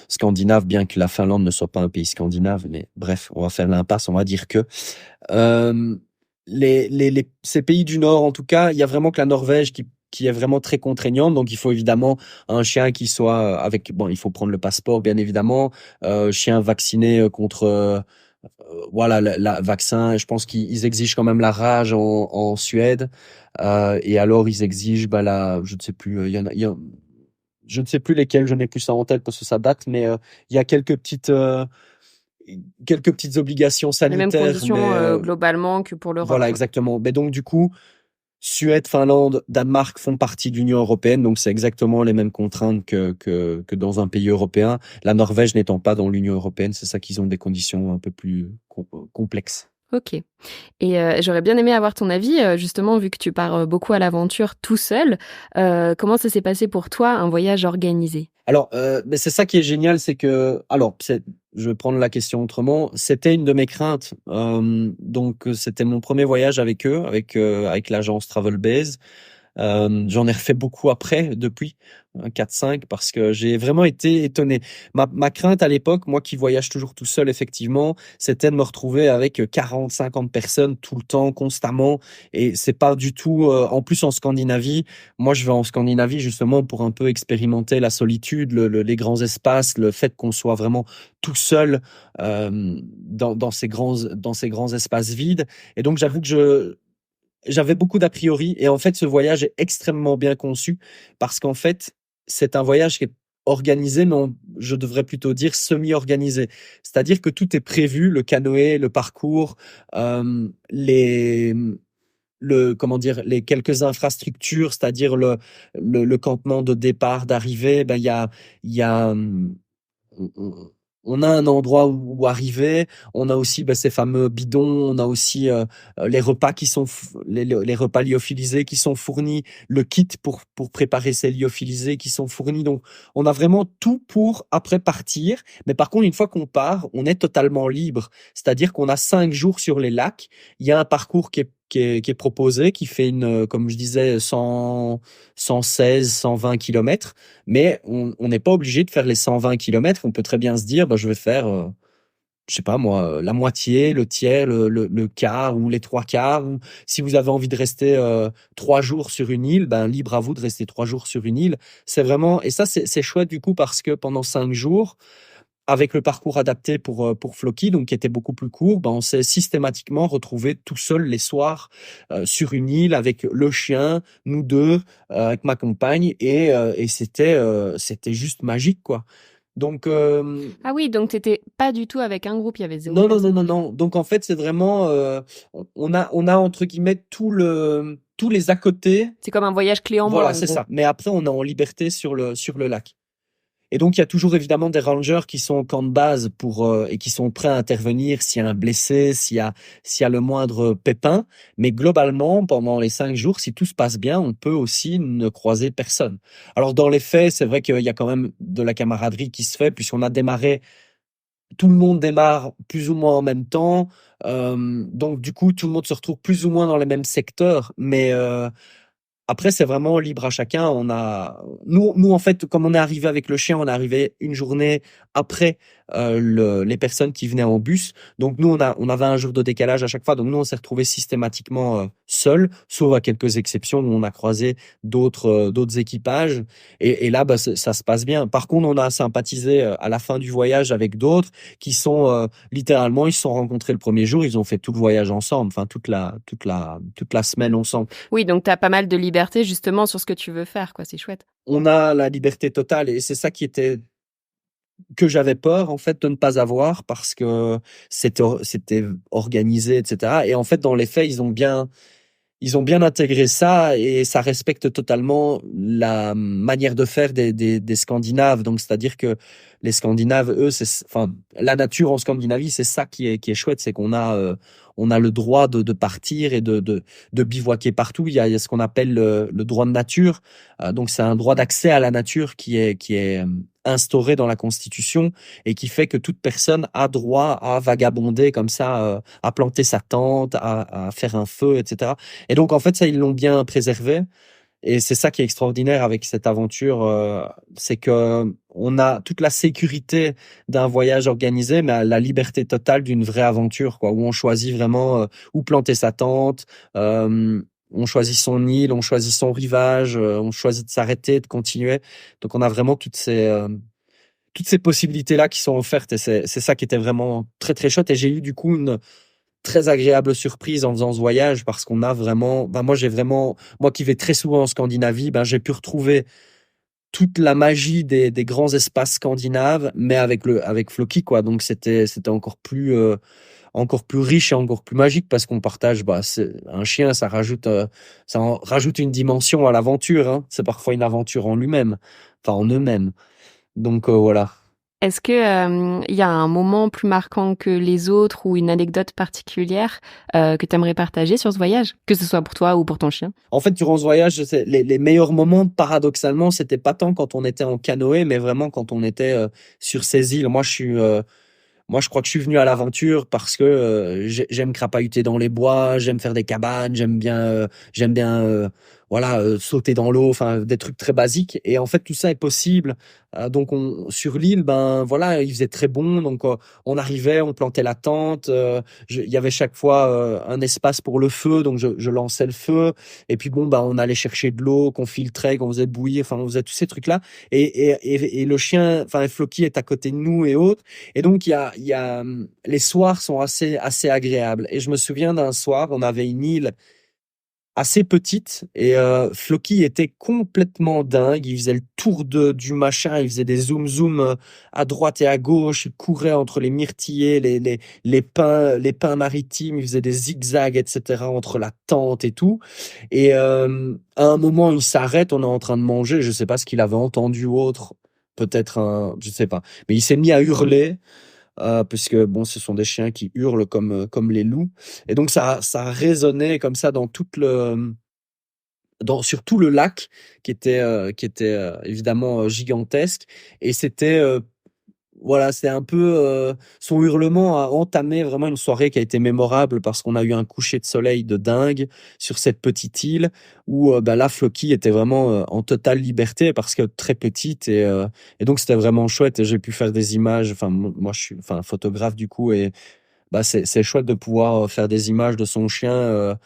scandinaves, bien que la Finlande ne soit pas un pays scandinave, mais bref, on va faire l'impasse, on va dire que euh, ces pays du Nord, en tout cas, il y a vraiment que la Norvège qui est vraiment très contraignante. Donc il faut évidemment un chien qui soit bon, il faut prendre le passeport, bien évidemment, chien vacciné contre voilà, la vaccin. Je pense qu'ils exigent quand même la rage en Suède. Et alors, ils exigent, je ne sais plus, je ne sais plus lesquels, je n'ai plus ça en tête parce que ça date, mais il y a quelques petites obligations Les mêmes sanitaires, conditions mais globalement que pour l'Europe, voilà, quoi. exactement. Mais donc, du coup, Suède, Finlande, Danemark font partie de l'Union européenne, donc c'est exactement les mêmes contraintes que dans un pays européen. La Norvège n'étant pas dans l'Union européenne, c'est ça qu'ils ont des conditions un peu plus complexes. Ok. Et j'aurais bien aimé avoir ton avis, justement, vu que tu pars beaucoup à l'aventure tout seul. Comment ça s'est passé pour toi, un voyage organisé? Alors, mais c'est ça qui est génial, c'est que, alors, je vais prendre la question autrement. C'était une de mes craintes. Donc, c'était mon premier voyage avec eux, avec l'agence Travelbase. J'en ai refait beaucoup après, depuis 4-5, parce que j'ai vraiment été étonné. Ma crainte à l'époque, moi qui voyage toujours tout seul, effectivement, c'était de me retrouver avec 40, 50 personnes tout le temps, constamment. Et c'est pas du tout, en plus en Scandinavie, moi je vais en Scandinavie justement pour un peu expérimenter la solitude, les grands espaces, le fait qu'on soit vraiment tout seul dans ces grands espaces vides. Et donc j'avoue que j'avais beaucoup d'a priori, et en fait ce voyage est extrêmement bien conçu, parce qu'en fait c'est un voyage qui est organisé, mais je devrais plutôt dire semi-organisé. C'est-à-dire que tout est prévu, le canoë, le parcours, les comment dire, les quelques infrastructures, c'est-à-dire le campement de départ, d'arrivée. Ben il y a on on a un endroit où arriver. On a aussi ces fameux bidons. On a aussi les repas les repas lyophilisés qui sont fournis, le kit pour préparer ces lyophilisés qui sont fournis. Donc, on a vraiment tout pour après partir. Mais par contre, une fois qu'on part, on est totalement libre. C'est-à-dire qu'on a 5 jours sur les lacs. Il y a un parcours qui est proposé, qui fait comme je disais, 116, 120 kilomètres. Mais on n'est pas obligé de faire les 120 kilomètres. On peut très bien se dire, je vais faire je sais pas moi, la moitié, le tiers, le quart ou les trois quarts. Ou si vous avez envie de rester 3 jours sur une île, ben libre à vous de rester 3 jours sur une île. C'est vraiment, et ça c'est chouette du coup parce que pendant 5 jours, avec le parcours adapté pour Floki, donc qui était beaucoup plus court, ben on s'est systématiquement retrouvé tout seul les soirs sur une île avec le chien, nous deux, avec ma compagne, et c'était juste magique quoi. Donc Ah oui, donc t'étais pas du tout avec un groupe, il y avait zéro non, non, non, personne. non, non. Donc en fait, c'est vraiment, on a entre guillemets tous les à côté. C'est comme un voyage clé en main, Voilà, en c'est gros. ça. Mais après, on est en liberté sur le lac. Et donc, il y a toujours évidemment des rangers qui sont au camp de base et qui sont prêts à intervenir s'il y a un blessé, s'il y a le moindre pépin. Mais globalement, pendant les 5 jours, si tout se passe bien, on peut aussi ne croiser personne. Alors, dans les faits, c'est vrai qu'il y a quand même de la camaraderie qui se fait, puisqu'on a démarré, tout le monde démarre plus ou moins en même temps. Donc, du coup, tout le monde se retrouve plus ou moins dans les mêmes secteurs. Mais après, c'est vraiment libre à chacun. Nous, en fait, comme on est arrivé avec le chien, on est arrivé une journée après les personnes qui venaient en bus. Donc nous, on avait un jour de décalage à chaque fois. Donc nous, on s'est retrouvés systématiquement seuls, sauf à quelques exceptions où on a croisé d'autres équipages. Et là, bah, ça se passe bien. Par contre, on a sympathisé à la fin du voyage avec d'autres qui sont littéralement, ils se sont rencontrés le premier jour, ils ont fait tout le voyage ensemble, enfin toute la semaine ensemble. Oui, donc t'as pas mal de liberté justement sur ce que tu veux faire, quoi. C'est chouette. On a la liberté totale et c'est ça que j'avais peur en fait de ne pas avoir parce que c'était organisé, etc. Et en fait, dans les faits, ils ont bien intégré ça et ça respecte totalement la manière de faire des Scandinaves. Donc, c'est-à-dire que les Scandinaves, eux, enfin, la nature en Scandinavie, c'est ça qui est chouette, c'est qu'on a le droit de partir et de bivouaquer partout. Il y a ce qu'on appelle le droit de nature. Donc, c'est un droit d'accès à la nature qui est instauré dans la Constitution et qui fait que toute personne a droit à vagabonder comme ça, à planter sa tente, à faire un feu, etc. Et donc, en fait, ça, ils l'ont bien préservé. Et c'est ça qui est extraordinaire avec cette aventure, c'est que on a toute la sécurité d'un voyage organisé, mais la liberté totale d'une vraie aventure, quoi, où on choisit vraiment où planter sa tente, on choisit son île, on choisit son rivage, on choisit de s'arrêter, de continuer. Donc, on a vraiment toutes ces possibilités-là qui sont offertes, et c'est ça qui était vraiment très très chouette. Et j'ai eu du coup une très agréable surprise en faisant ce voyage parce qu'on a vraiment, ben moi qui vais très souvent en Scandinavie, ben j'ai pu retrouver toute la magie des grands espaces scandinaves, mais avec Floki quoi. Donc c'était encore plus riche et encore plus magique parce qu'on partage, bah c'est un chien, ça en rajoute une dimension à l'aventure, hein. C'est parfois une aventure en lui-même, enfin en eux-mêmes. Donc voilà. Est-ce que il y a un moment plus marquant que les autres ou une anecdote particulière que tu aimerais partager sur ce voyage, que ce soit pour toi ou pour ton chien? En fait, durant ce voyage, les meilleurs moments, paradoxalement, c'était pas tant quand on était en canoë, mais vraiment quand on était sur ces îles. Moi, je crois que je suis venu à l'aventure parce que j'aime crapahuter dans les bois, j'aime faire des cabanes, j'aime bien, voilà, sauter dans l'eau, enfin des trucs très basiques. Et en fait, tout ça est possible. Donc, sur l'île, ben voilà, il faisait très bon, donc on arrivait, on plantait la tente. Il y avait chaque fois un espace pour le feu, donc je lançais le feu. Et puis bon, ben on allait chercher de l'eau, qu'on filtrait, qu'on faisait bouillir, enfin on faisait tous ces trucs-là. Et le chien, enfin Floki est à côté de nous et autres. Et donc, les soirs sont assez agréables. Et je me souviens d'un soir, on avait une île assez petite et Floki était complètement dingue. Il faisait le tour du machin, il faisait des zoom à droite et à gauche, il courait entre les myrtillers, les pins maritimes, il faisait des zigzags, etc. entre la tente et tout. Et à un moment, il s'arrête, on est en train de manger, je sais pas ce qu'il avait entendu ou autre, peut-être je sais pas, mais il s'est mis à hurler puisque bon, ce sont des chiens qui hurlent comme les loups. Et donc ça résonnait comme ça sur tout le lac qui était évidemment gigantesque. Et c'était voilà, c'est un peu son hurlement a entamé vraiment une soirée qui a été mémorable parce qu'on a eu un coucher de soleil de dingue sur cette petite île où là Floki était vraiment en totale liberté parce que très petite et donc c'était vraiment chouette et j'ai pu faire des images. Enfin moi je suis photographe du coup et c'est chouette de pouvoir faire des images de son chien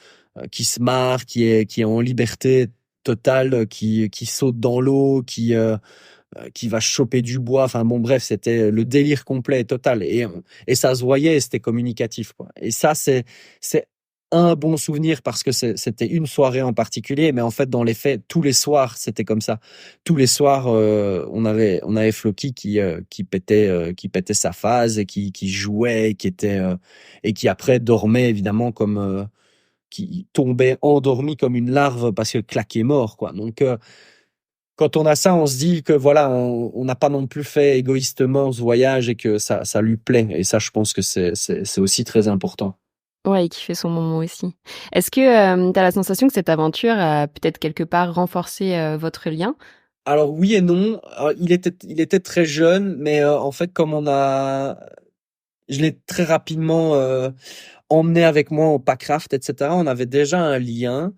qui se marre, qui est en liberté totale, qui saute dans l'eau, qui va choper du bois. Enfin bon, bref, c'était le délire complet et total. Et ça se voyait, et c'était communicatif, quoi. Et ça, c'est un bon souvenir parce que c'était une soirée en particulier, mais en fait, dans les faits, tous les soirs, c'était comme ça. Tous les soirs, on avait Floki qui pétait sa phase et qui jouait, et qui après dormait évidemment comme qui tombait endormi comme une larve parce que claqué mort, quoi. Donc quand on a ça, on se dit que voilà, on n'a pas non plus fait égoïstement ce voyage et que ça lui plaît. Et ça, je pense que c'est aussi très important. Ouais, et qui fait son moment aussi. Est-ce que tu as la sensation que cette aventure a peut-être quelque part renforcé votre lien? Alors oui et non. Alors, il était très jeune, mais en fait, je l'ai très rapidement emmené avec moi au Packraft, etc. On avait déjà un lien,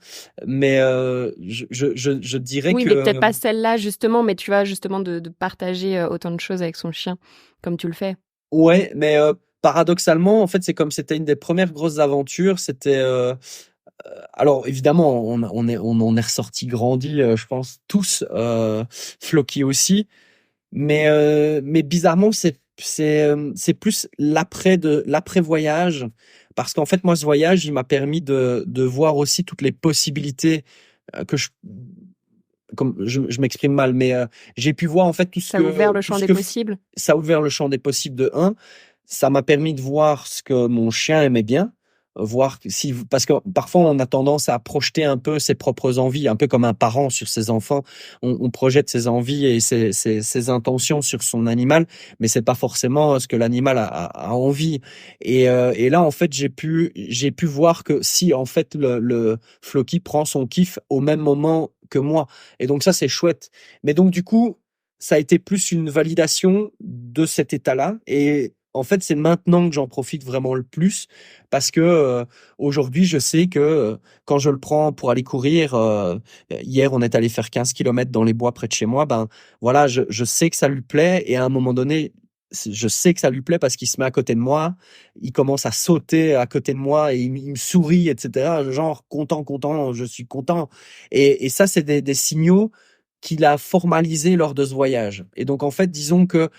mais je dirais Oui, mais peut-être que pas celle-là justement, mais tu vois, justement de partager autant de choses avec son chien, comme tu le fais. ouais, mais paradoxalement, en fait, c'est comme c'était une des premières grosses aventures. C'était alors évidemment, on en est ressorti grandi, je pense tous, Floki aussi, mais bizarrement, c'est plus l'après voyage, parce qu'en fait, moi, ce voyage, il m'a permis de voir aussi toutes les possibilités que comme je m'exprime mal, mais j'ai pu voir en fait Ça a ouvert le champ des possibles. ça a ouvert le champ des possibles de un. Ça m'a permis de voir ce que mon chien aimait bien, voir si parce que parfois on a tendance à projeter un peu ses propres envies, un peu comme un parent sur ses enfants. On projette ses envies et ses intentions sur son animal, mais c'est pas forcément ce que l'animal a envie. Et là en fait j'ai pu voir que si en fait le Floki prend son kiff au même moment que moi. Et donc ça, c'est chouette. Mais donc du coup, ça a été plus une validation de cet état-là. Et en fait, c'est maintenant que j'en profite vraiment le plus parce que aujourd'hui, je sais que quand je le prends pour aller courir, hier, on est allé faire 15 kilomètres dans les bois près de chez moi, ben voilà, je sais que ça lui plaît et à un moment donné, je sais que ça lui plaît parce qu'il se met à côté de moi, il commence à sauter à côté de moi et il me sourit, etc. Genre content, content, je suis content. Et ça, c'est des signaux qu'il a formalisés lors de ce voyage. Et donc, en fait, disons que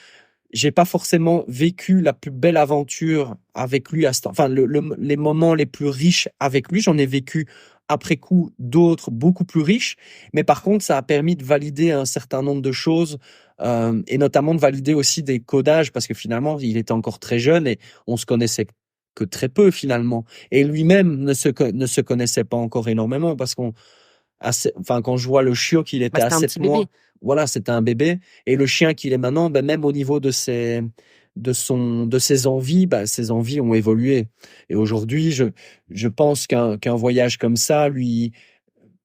j'ai pas forcément vécu la plus belle aventure avec lui enfin, les moments les plus riches avec lui. J'en ai vécu après coup d'autres beaucoup plus riches. Mais par contre, ça a permis de valider un certain nombre de choses, et notamment de valider aussi des codages parce que finalement, il était encore très jeune et on se connaissait que très peu finalement. Et lui-même ne se connaissait pas encore énormément parce quand je vois le chiot qu'il était à C'était un 7 petit bébé. mois, voilà, c'était un bébé. Et le chien qu'il est maintenant, même au niveau de ses envies, ses envies ont évolué. Et aujourd'hui, je pense qu'un voyage comme ça,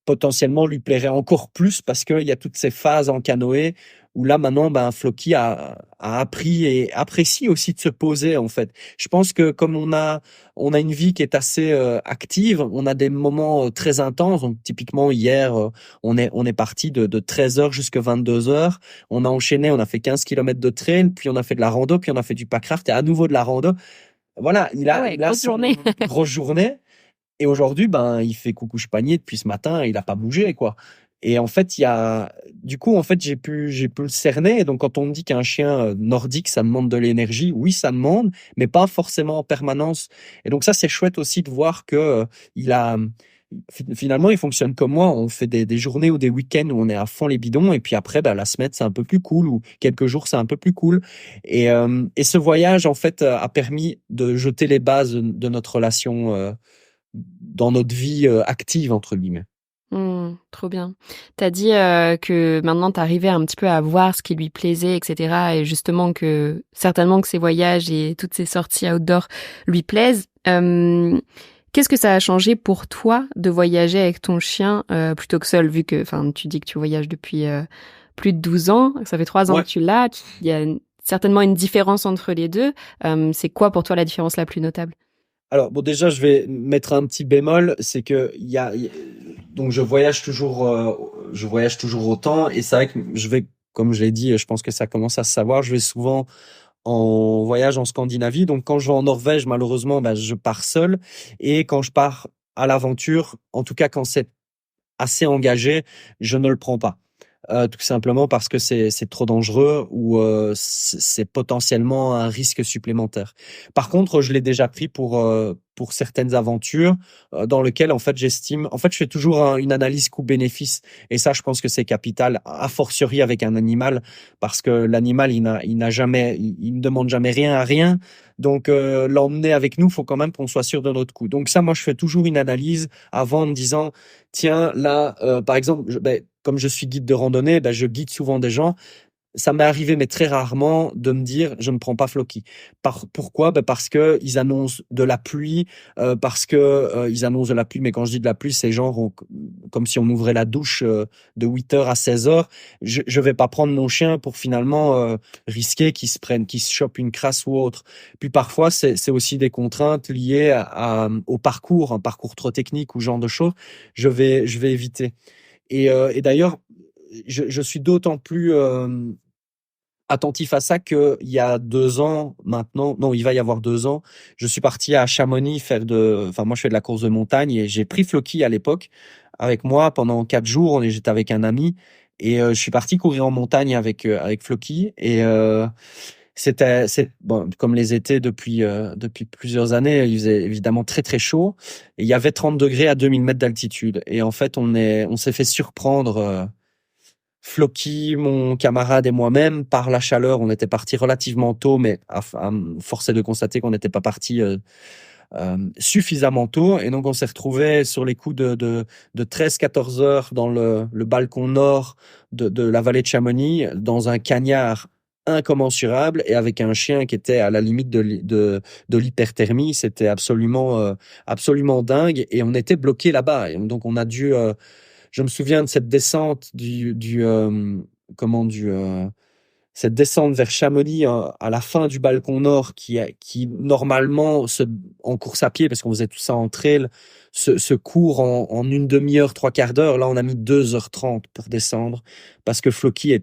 potentiellement lui plairait encore plus parce qu'il y a toutes ces phases en canoë où là maintenant Floki a appris et apprécie aussi de se poser en fait. Je pense que comme on a une vie qui est assez active, on a des moments très intenses. Donc typiquement hier on est parti de 13h jusqu'à 22h. On a enchaîné, on a fait 15 kilomètres de trail, puis on a fait de la rando, puis on a fait du packraft et à nouveau de la rando. Voilà, Ah ouais, il a grosse son journée. grosse journée. Et aujourd'hui, il fait coucou panier depuis ce matin, il a pas bougé, quoi. Et en fait, du coup, en fait, j'ai pu le cerner. Et donc, quand on me dit qu'un chien nordique, ça demande de l'énergie, oui, ça demande, mais pas forcément en permanence. Et donc, ça, c'est chouette aussi de voir que finalement, il fonctionne comme moi. On fait des journées ou des week-ends où on est à fond les bidons. Et puis après, la semaine, c'est un peu plus cool ou quelques jours, c'est un peu plus cool. Et ce voyage, en fait, a permis de jeter les bases de notre relation, dans notre vie active entre guillemets. Trop bien. T'as dit que maintenant t'arrivais un petit peu à voir ce qui lui plaisait, etc. Et justement que certainement que ces voyages et toutes ces sorties outdoor lui plaisent. Qu'est-ce que ça a changé pour toi de voyager avec ton chien plutôt que seul, vu que, enfin, tu dis que tu voyages depuis plus de 12 ans, ça fait 3 ans Ouais. que tu l'as. certainement une différence entre les deux. C'est quoi pour toi la différence la plus notable? Alors bon, déjà, je vais mettre un petit bémol, c'est que donc je voyage toujours autant, et c'est vrai que comme je l'ai dit, je pense que ça commence à se savoir, je vais souvent en voyage en Scandinavie. Donc quand je vais en Norvège, malheureusement, je pars seul, et quand je pars à l'aventure, en tout cas quand c'est assez engagé, je ne le prends pas. Tout simplement parce que c'est trop dangereux, ou c'est potentiellement un risque supplémentaire. Par contre, je l'ai déjà pris pour certaines aventures dans lesquelles en fait je fais toujours une analyse coût-bénéfice, et ça je pense que c'est capital, a fortiori avec un animal, parce que l'animal il n'a jamais, il ne demande jamais rien à rien. Donc l'emmener avec nous, faut quand même qu'on soit sûr de notre coût. Donc ça, moi je fais toujours une analyse avant, en me disant tiens là, par exemple, comme je suis guide de randonnée, je guide souvent des gens. Ça m'est arrivé, mais très rarement, de me dire je ne prends pas Floki. Pourquoi? Parce que ils annoncent de la pluie, ils annoncent de la pluie. Mais quand je dis de la pluie, c'est genre comme si on ouvrait la douche de 8h à 16h. Je vais pas prendre mon chien pour finalement risquer qu'il se chope une crasse ou autre. Puis parfois, c'est aussi des contraintes liées au parcours, un parcours trop technique ou ce genre de choses. Je vais éviter. Et d'ailleurs, je suis d'autant plus attentif à ça qu'il y a 2 ans maintenant, non, il va y avoir 2 ans, je suis parti à Chamonix moi je fais de la course de montagne, et j'ai pris Floki à l'époque avec moi pendant 4 jours. J'étais avec un ami, et je suis parti courir en montagne avec Floki, et c'est bon, comme les étés depuis plusieurs années, il faisait évidemment très très chaud, et il y avait 30 degrés à 2000 mètres d'altitude, et en fait on s'est fait surprendre, Floki, mon camarade et moi-même, par la chaleur. On était partis relativement tôt, mais force est de constater qu'on n'était pas partis suffisamment tôt. Et donc, on s'est retrouvés sur les coups de 13-14 heures dans le balcon nord de la vallée de Chamonix, dans un cagnard incommensurable, et avec un chien qui était à la limite de l'hyperthermie. C'était absolument dingue, et on était bloqués là-bas. Et donc, on a dû... je me souviens de cette descente cette descente vers Chamonix à la fin du balcon nord, qui normalement en course à pied, parce qu'on faisait tout ça en trail, se court en une demi-heure, 3/4 d'heure. Là, on a mis 2h30 pour descendre, parce que Floki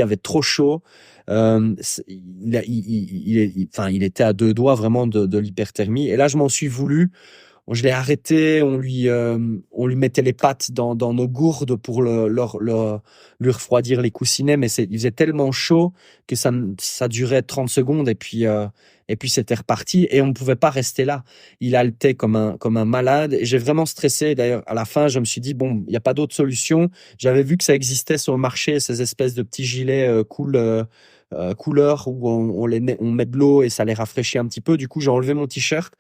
avait trop chaud. Il était à 2 doigts vraiment de l'hyperthermie. Et là, je m'en suis voulu. Je l'ai arrêté, on lui mettait les pattes dans nos gourdes pour lui refroidir les coussinets, mais il faisait tellement chaud que ça durait 30 secondes, et puis c'était reparti, et on ne pouvait pas rester là. Il haletait comme un malade, et j'ai vraiment stressé. D'ailleurs, à la fin, je me suis dit bon, il n'y a pas d'autre solution. J'avais vu que ça existait sur le marché, ces espèces de petits gilets couleur où on met de l'eau et ça les rafraîchit un petit peu. Du coup, j'ai enlevé mon t-shirt.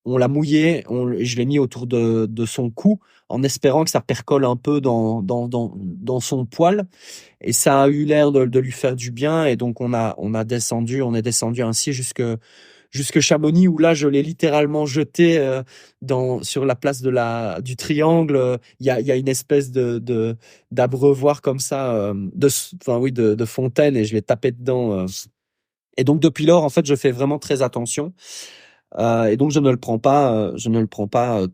On l'a mouillé, je l'ai mis autour de son cou, en espérant que ça percole un peu dans son poil, et ça a eu l'air de lui faire du bien. Et donc on est descendu ainsi jusque Chamonix, où là je l'ai littéralement jeté sur la place du Triangle. Il y a une espèce d'abreuvoir comme ça, de fontaine, et je l'ai tapé dedans. Et donc depuis lors, en fait, je fais vraiment très attention. Et donc je ne le prends pas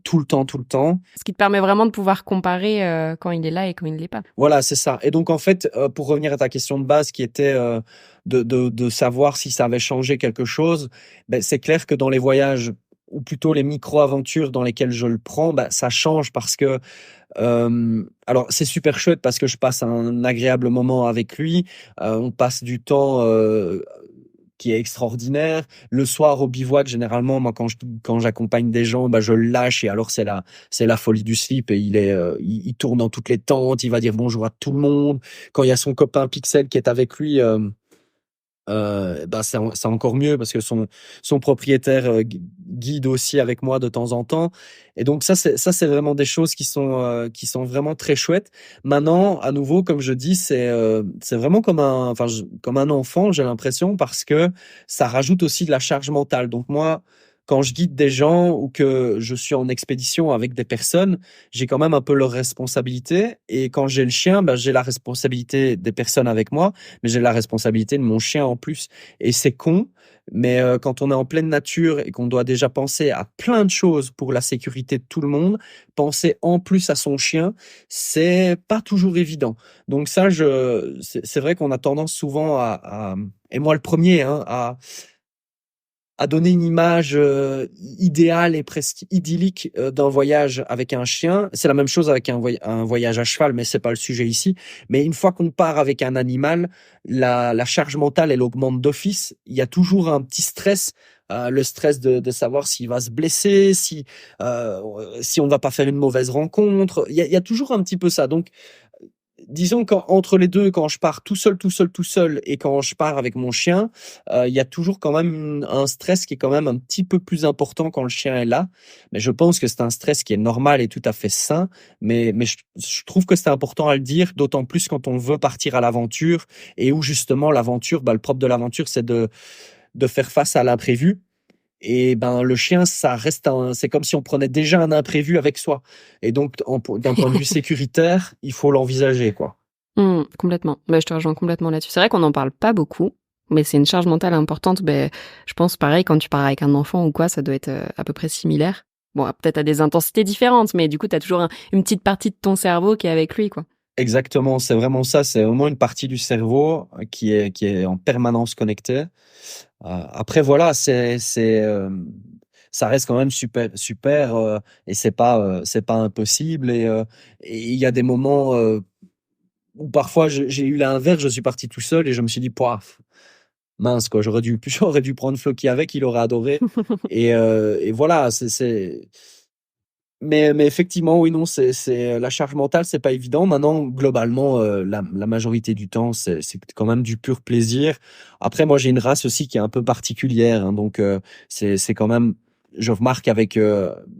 tout le temps. Ce qui te permet vraiment de pouvoir comparer quand il est là et quand il ne l'est pas. Voilà, c'est ça. Et donc en fait, pour revenir à ta question de base, qui était de savoir si ça avait changé quelque chose, c'est clair que dans les voyages, ou plutôt les micro-aventures dans lesquelles je le prends, ça change, parce que alors c'est super chouette, parce que je passe un agréable moment avec lui. On passe du temps qui est extraordinaire. Le soir au bivouac, généralement, moi, quand j'accompagne des gens, je le lâche, et alors c'est la folie du slip, et il tourne dans toutes les tentes, il va dire bonjour à tout le monde. Quand il y a son copain Pixel qui est avec lui, c'est encore mieux, parce que son propriétaire guide aussi avec moi de temps en temps. Et donc ça c'est vraiment des choses qui sont vraiment très chouettes. Maintenant, à nouveau, comme je dis, c'est vraiment comme un enfant, j'ai l'impression, parce que ça rajoute aussi de la charge mentale. Donc moi, quand je guide des gens ou que je suis en expédition avec des personnes, j'ai quand même un peu leur responsabilité. Et quand j'ai le chien, ben, j'ai la responsabilité des personnes avec moi, mais j'ai la responsabilité de mon chien en plus. Et c'est con, mais quand on est en pleine nature et qu'on doit déjà penser à plein de choses pour la sécurité de tout le monde, penser en plus à son chien, c'est pas toujours évident. Donc ça, c'est vrai qu'on a tendance souvent et moi le premier, hein, à donner une image idéale et presque idyllique d'un voyage avec un chien. C'est la même chose avec un voyage à cheval, mais c'est pas le sujet ici. Mais une fois qu'on part avec un animal, la charge mentale, elle augmente d'office. Il y a toujours un petit stress, le stress de savoir s'il va se blesser, si on va pas faire une mauvaise rencontre. Il y a toujours un petit peu ça. Donc, disons qu'entre les deux, quand je pars tout seul, et quand je pars avec mon chien, il y a toujours quand même un stress qui est quand même un petit peu plus important quand le chien est là. Mais je pense que c'est un stress qui est normal et tout à fait sain. Mais je trouve que c'est important à le dire, d'autant plus quand on veut partir à l'aventure et où justement l'aventure, le propre de l'aventure, c'est de faire face à l'imprévu. Et ben le chien, c'est comme si on prenait déjà un imprévu avec soi. Et donc, d'un point de vue sécuritaire, il faut l'envisager, quoi. Complètement. Je te rejoins complètement là-dessus. C'est vrai qu'on n'en parle pas beaucoup, mais c'est une charge mentale importante. Je pense pareil quand tu pars avec un enfant ou quoi, ça doit être à peu près similaire. Bon, peut-être à des intensités différentes, mais du coup, t'as toujours une petite partie de ton cerveau qui est avec lui, quoi. Exactement, c'est vraiment ça. C'est vraiment une partie du cerveau qui est en permanence connectée. Après, voilà, ça reste quand même super, et c'est pas impossible. Et il y a des moments où parfois j'ai eu l'inverse, je suis parti tout seul et je me suis dit, paf, mince quoi, j'aurais dû prendre Floki avec, il aurait adoré. Et voilà, mais effectivement, oui, non, c'est la charge mentale, c'est pas évident. Maintenant, globalement, la majorité du temps, c'est quand même du pur plaisir. Après, moi, j'ai une race aussi qui est un peu particulière, hein, donc c'est quand même. Je remarque avec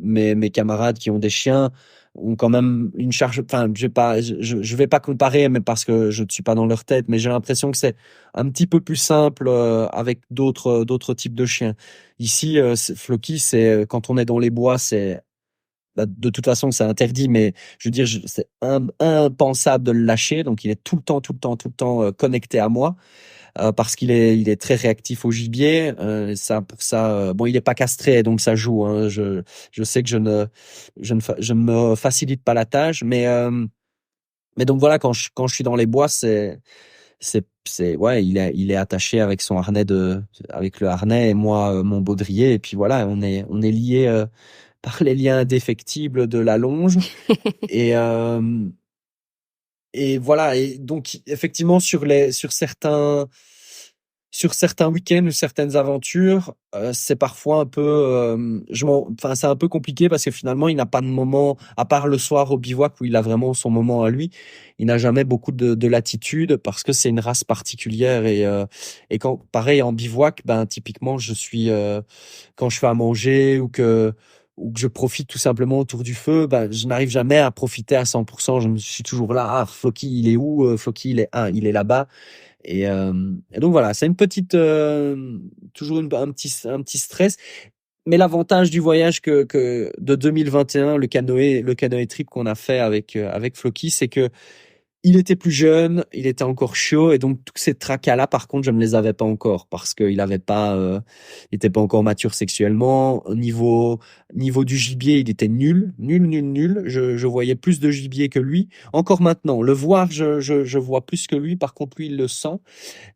mes camarades qui ont des chiens ont quand même une charge. Enfin, je vais pas comparer, mais parce que je ne suis pas dans leur tête, mais j'ai l'impression que c'est un petit peu plus simple avec d'autres types de chiens. Ici, Floki, c'est quand on est dans les bois, c'est de toute façon, c'est interdit, mais je veux dire, c'est impensable de le lâcher. Donc, il est tout le temps connecté à moi parce il est très réactif au gibier. Pour ça, bon, il est pas castré, donc ça joue. Hein. Je sais que je ne me facilite pas la tâche, mais donc voilà, quand je suis dans les bois, ouais, il est attaché avec son avec le harnais et moi, mon baudrier, et puis voilà, on est liés par les liens indéfectibles de la longe. et et voilà, et donc effectivement sur certains week-ends ou certaines aventures, c'est parfois un peu enfin c'est un peu compliqué parce que finalement il n'a pas de moment à part le soir au bivouac où il a vraiment son moment à lui. Il n'a jamais beaucoup de latitude parce que c'est une race particulière et quand pareil en bivouac, ben typiquement je suis quand je fais à manger ou que je profite tout simplement autour du feu, ben, je n'arrive jamais à profiter à 100%. Je me suis toujours là, Floki, il est où? Floki, il est là-bas. Et donc voilà, c'est une petite, toujours un petit stress. Mais l'avantage du voyage que de 2021, le canoë trip qu'on a fait avec Floki, c'est que il était plus jeune, il était encore chaud, et donc tous ces tracas-là, par contre, je ne les avais pas encore parce qu'il il était pas encore mature sexuellement. Niveau du gibier, il était nul. Je voyais plus de gibier que lui. Encore maintenant, le voir, je vois plus que lui. Par contre, lui, il le sent.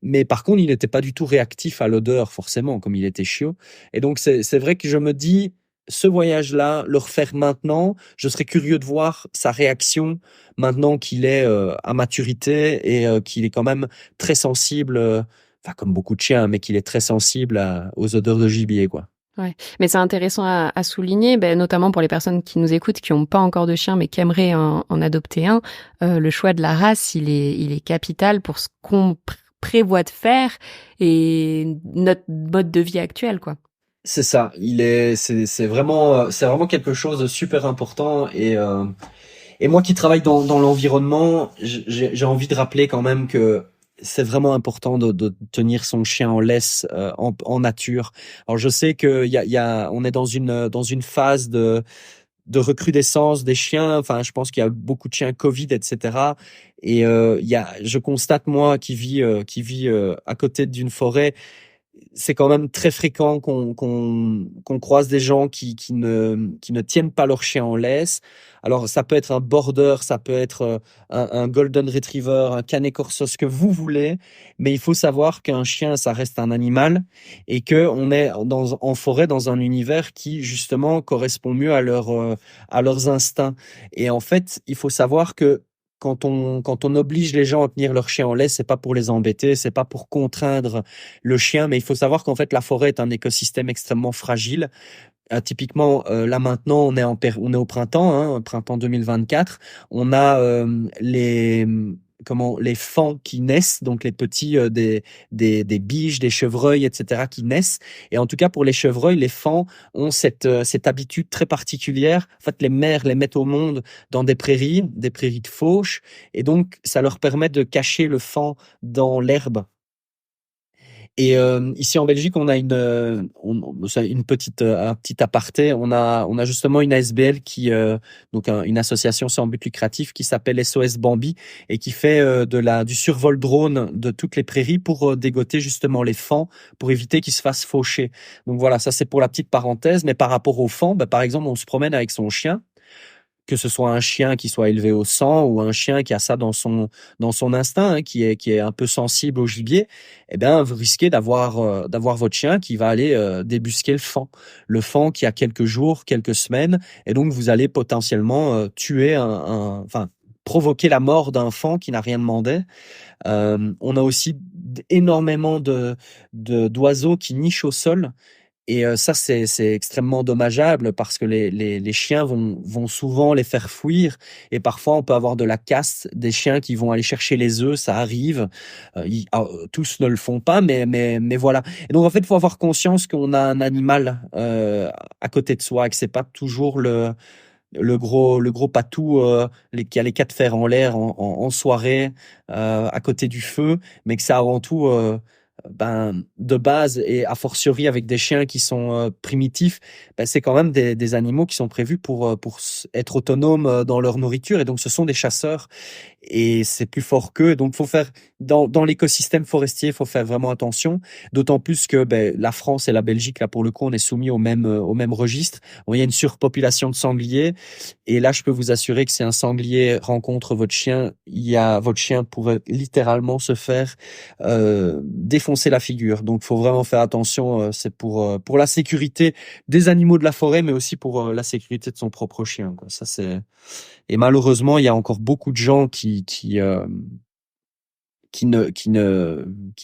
Mais par contre, il n'était pas du tout réactif à l'odeur, forcément, comme il était chiot. Et donc, c'est vrai que je me dis, ce voyage-là, le refaire maintenant, je serais curieux de voir sa réaction maintenant qu'il est à maturité et qu'il est quand même très sensible, enfin comme beaucoup de chiens, mais qu'il est très sensible aux odeurs de gibier, quoi. Ouais, mais c'est intéressant à souligner, notamment pour les personnes qui nous écoutent, qui n'ont pas encore de chien, mais qui aimeraient en adopter un. Le choix de la race, il est capital pour ce qu'on prévoit de faire et notre mode de vie actuel, quoi. C'est ça. C'est vraiment quelque chose de super important et moi qui travaille dans l'environnement, j'ai envie de rappeler quand même que c'est vraiment important de tenir son chien en laisse en nature. Alors je sais que on est dans une phase de recrudescence des chiens. Enfin, je pense qu'il y a beaucoup de chiens Covid, etc. Et je constate moi qui vit à côté d'une forêt, c'est quand même très fréquent qu'on croise des gens qui ne tiennent pas leur chien en laisse. Alors, ça peut être un border, ça peut être un golden retriever, un canet corso, ce que vous voulez, mais il faut savoir qu'un chien, ça reste un animal et que on est en forêt, dans un univers qui, justement, correspond mieux à leurs instincts. Et en fait, il faut savoir que quand on oblige les gens à tenir leur chien en laisse, c'est pas pour les embêter, c'est pas pour contraindre le chien, mais il faut savoir qu'en fait la forêt est un écosystème extrêmement fragile. Typiquement, là maintenant, on est au printemps, hein, printemps 2024. On a les faons qui naissent, donc les petits des biches, des chevreuils, etc. qui naissent. Et en tout cas pour les chevreuils, les faons ont cette habitude très particulière. En fait, les mères les mettent au monde dans des prairies de fauche, et donc ça leur permet de cacher le faon dans l'herbe. Et ici en Belgique, on a une petite un petit aparté. On a justement une ASBL une association sans but lucratif qui s'appelle SOS Bambi et qui fait du survol drone de toutes les prairies pour dégoter justement les faons pour éviter qu'ils se fassent faucher. Donc voilà, ça c'est pour la petite parenthèse. Mais par rapport aux faons, par exemple, on se promène avec son chien, que ce soit un chien qui soit élevé au sang ou un chien qui a ça dans son instinct, hein, qui est un peu sensible au gibier. Eh bien, vous risquez d'avoir votre chien qui va aller débusquer le faon qui a quelques jours, quelques semaines, et donc vous allez potentiellement tuer enfin provoquer la mort d'un faon qui n'a rien demandé. On a aussi énormément d'oiseaux qui nichent au sol. Et ça, c'est extrêmement dommageable parce que les chiens vont souvent les faire fuir. Et parfois, on peut avoir de la casse, des chiens qui vont aller chercher les œufs, ça arrive. Tous ne le font pas, mais voilà. Et donc, en fait, il faut avoir conscience qu'on a un animal à côté de soi et que c'est pas toujours le gros patou qui a les quatre fers en l'air en soirée à côté du feu, mais que c'est avant tout de base, et a fortiori avec des chiens qui sont primitifs, c'est quand même des animaux qui sont prévus pour être autonomes dans leur nourriture, et donc ce sont des chasseurs et c'est plus fort qu'eux. Donc faut faire dans l'écosystème forestier, faut faire vraiment attention, d'autant plus que la France et la Belgique, là pour le coup, on est soumis au même registre. Bon, il y a une surpopulation de sangliers, et là je peux vous assurer que si un sanglier rencontre votre chien, votre chien pourrait littéralement se faire défoncer la figure. Donc faut vraiment faire attention, c'est pour la sécurité des animaux de la forêt, mais aussi pour la sécurité de son propre chien, quoi. Ça c'est Et malheureusement, il y a encore beaucoup de gens qui ne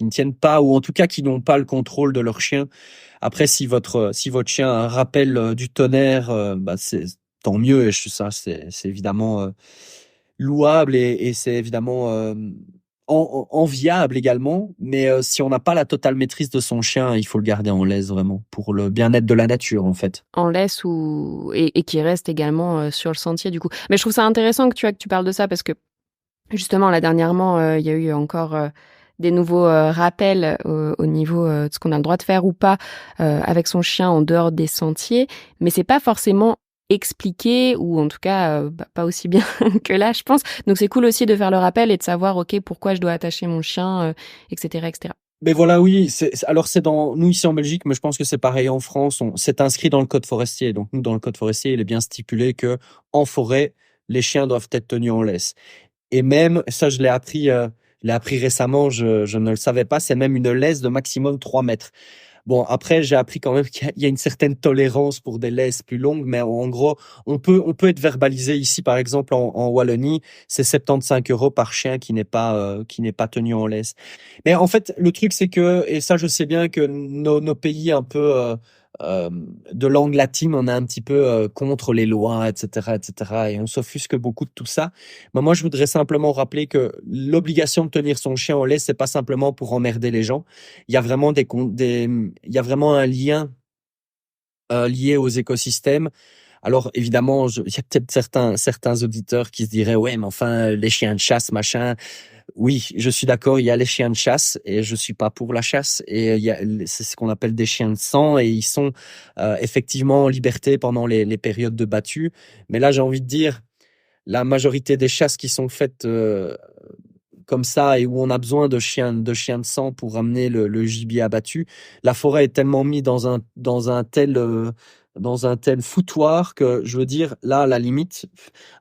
tiennent pas, ou en tout cas qui n'ont pas le contrôle de leur chien. Après, si votre chien a un rappel du tonnerre, c'est tant mieux. Et ça, c'est évidemment louable, et c'est évidemment enviable également. Mais si on n'a pas la totale maîtrise de son chien, il faut le garder en laisse vraiment pour le bien-être de la nature, en fait. En laisse et qui reste également sur le sentier du coup. Mais je trouve ça intéressant que tu parles de ça parce que justement là dernièrement il y a eu encore des nouveaux rappels au niveau de ce qu'on a le droit de faire ou pas avec son chien en dehors des sentiers, mais c'est pas forcément expliqué, ou en tout cas pas aussi bien que là, je pense. Donc c'est cool aussi de faire le rappel et de savoir ok pourquoi je dois attacher mon chien, etc., etc. Mais voilà, oui. Alors c'est nous ici en Belgique, mais je pense que c'est pareil en France. C'est inscrit dans le code forestier. Donc nous, dans le code forestier, il est bien stipulé que en forêt, les chiens doivent être tenus en laisse. Et même ça, je l'ai appris récemment. Je ne le savais pas. C'est même une laisse de maximum 3 mètres. Bon, après, j'ai appris quand même qu'il y a une certaine tolérance pour des laisses plus longues, mais en gros, on peut être verbalisé ici, par exemple, en Wallonie, c'est 75 € par chien qui n'est pas tenu en laisse. Mais en fait, le truc, c'est que, et ça, je sais bien que nos pays un peu euh, de langue latine, on est un petit peu contre les lois, etc., etc., et on s'offusque beaucoup de tout ça. Mais moi, je voudrais simplement rappeler que l'obligation de tenir son chien en laisse, c'est pas simplement pour emmerder les gens. Il y a vraiment il y a vraiment un lien lié aux écosystèmes. Alors évidemment, il y a peut-être certains auditeurs qui se diraient ouais, mais enfin les chiens de chasse, machin. Oui, je suis d'accord. Il y a les chiens de chasse et je suis pas pour la chasse. Et c'est ce qu'on appelle des chiens de sang et ils sont effectivement en liberté pendant les périodes de battues. Mais là, j'ai envie de dire, la majorité des chasses qui sont faites comme ça et où on a besoin de chiens de sang pour ramener le gibier abattu, la forêt est tellement mise dans un tel foutoir que je veux dire là à la limite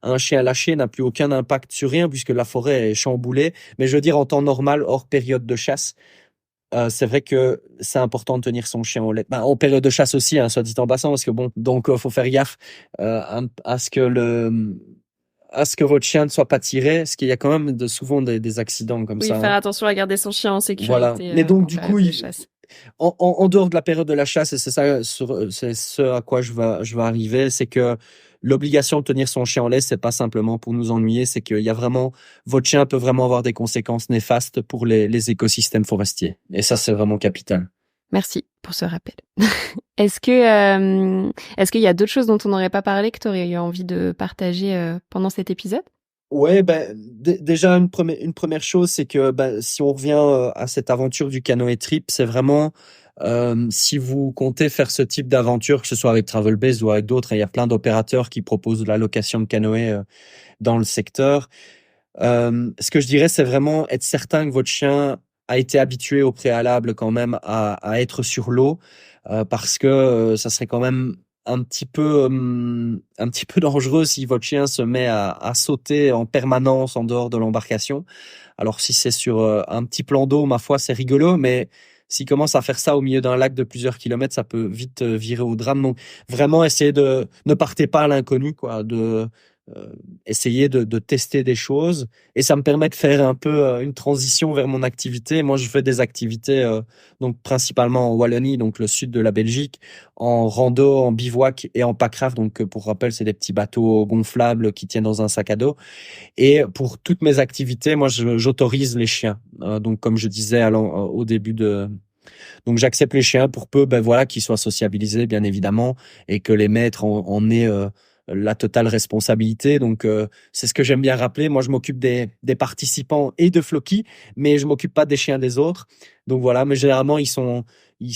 un chien lâché n'a plus aucun impact sur rien puisque la forêt est chamboulée, mais je veux dire en temps normal hors période de chasse, c'est vrai que c'est important de tenir son chien au lait. En période de chasse aussi, hein, soit dit en passant, parce que bon, donc faut faire gaffe à ce que votre chien ne soit pas tiré, parce qu'il y a quand même souvent des accidents comme Oui, ça. faire Hein. attention à garder son chien en Voilà. sécurité Mais donc en du période coup, de chasse. en dehors de la période de la chasse, et c'est ça, c'est ce à quoi je vais arriver, c'est que l'obligation de tenir son chien en laisse, c'est pas simplement pour nous ennuyer, c'est qu'il y a vraiment, votre chien peut vraiment avoir des conséquences néfastes pour les écosystèmes forestiers. Et ça, c'est vraiment capital. Merci pour ce rappel. Est-ce qu'il y a d'autres choses dont on n'aurait pas parlé que tu aurais eu envie de partager pendant cet épisode? Ouais, déjà une première chose, c'est que si on revient à cette aventure du canoë trip, c'est vraiment si vous comptez faire ce type d'aventure, que ce soit avec Travelbase ou avec d'autres, il y a plein d'opérateurs qui proposent de la location de canoë dans le secteur. Ce que je dirais, c'est vraiment être certain que votre chien a été habitué au préalable quand même à être sur l'eau, parce que ça serait quand même un petit peu dangereux si votre chien se met à sauter en permanence en dehors de l'embarcation. Alors si c'est sur un petit plan d'eau, ma foi, c'est rigolo, mais s'il commence à faire ça au milieu d'un lac de plusieurs kilomètres, ça peut vite virer au drame. Donc vraiment essayer de ne partez pas à l'inconnu, quoi, de euh, essayer de tester des choses. Et ça me permet de faire un peu une transition vers mon activité. Moi, je fais des activités donc principalement en Wallonie, donc le sud de la Belgique, en rando, en bivouac et en packraft. Donc pour rappel, c'est des petits bateaux gonflables qui tiennent dans un sac à dos. Et pour toutes mes activités, moi, j'autorise les chiens. Donc, comme je disais au début donc j'accepte les chiens pour peu, voilà, qu'ils soient sociabilisés, bien évidemment, et que les maîtres en aient la totale responsabilité. Donc, c'est ce que j'aime bien rappeler. Moi, je m'occupe des participants et de Floki, mais je m'occupe pas des chiens des autres. Donc voilà, mais généralement, ils sont, ils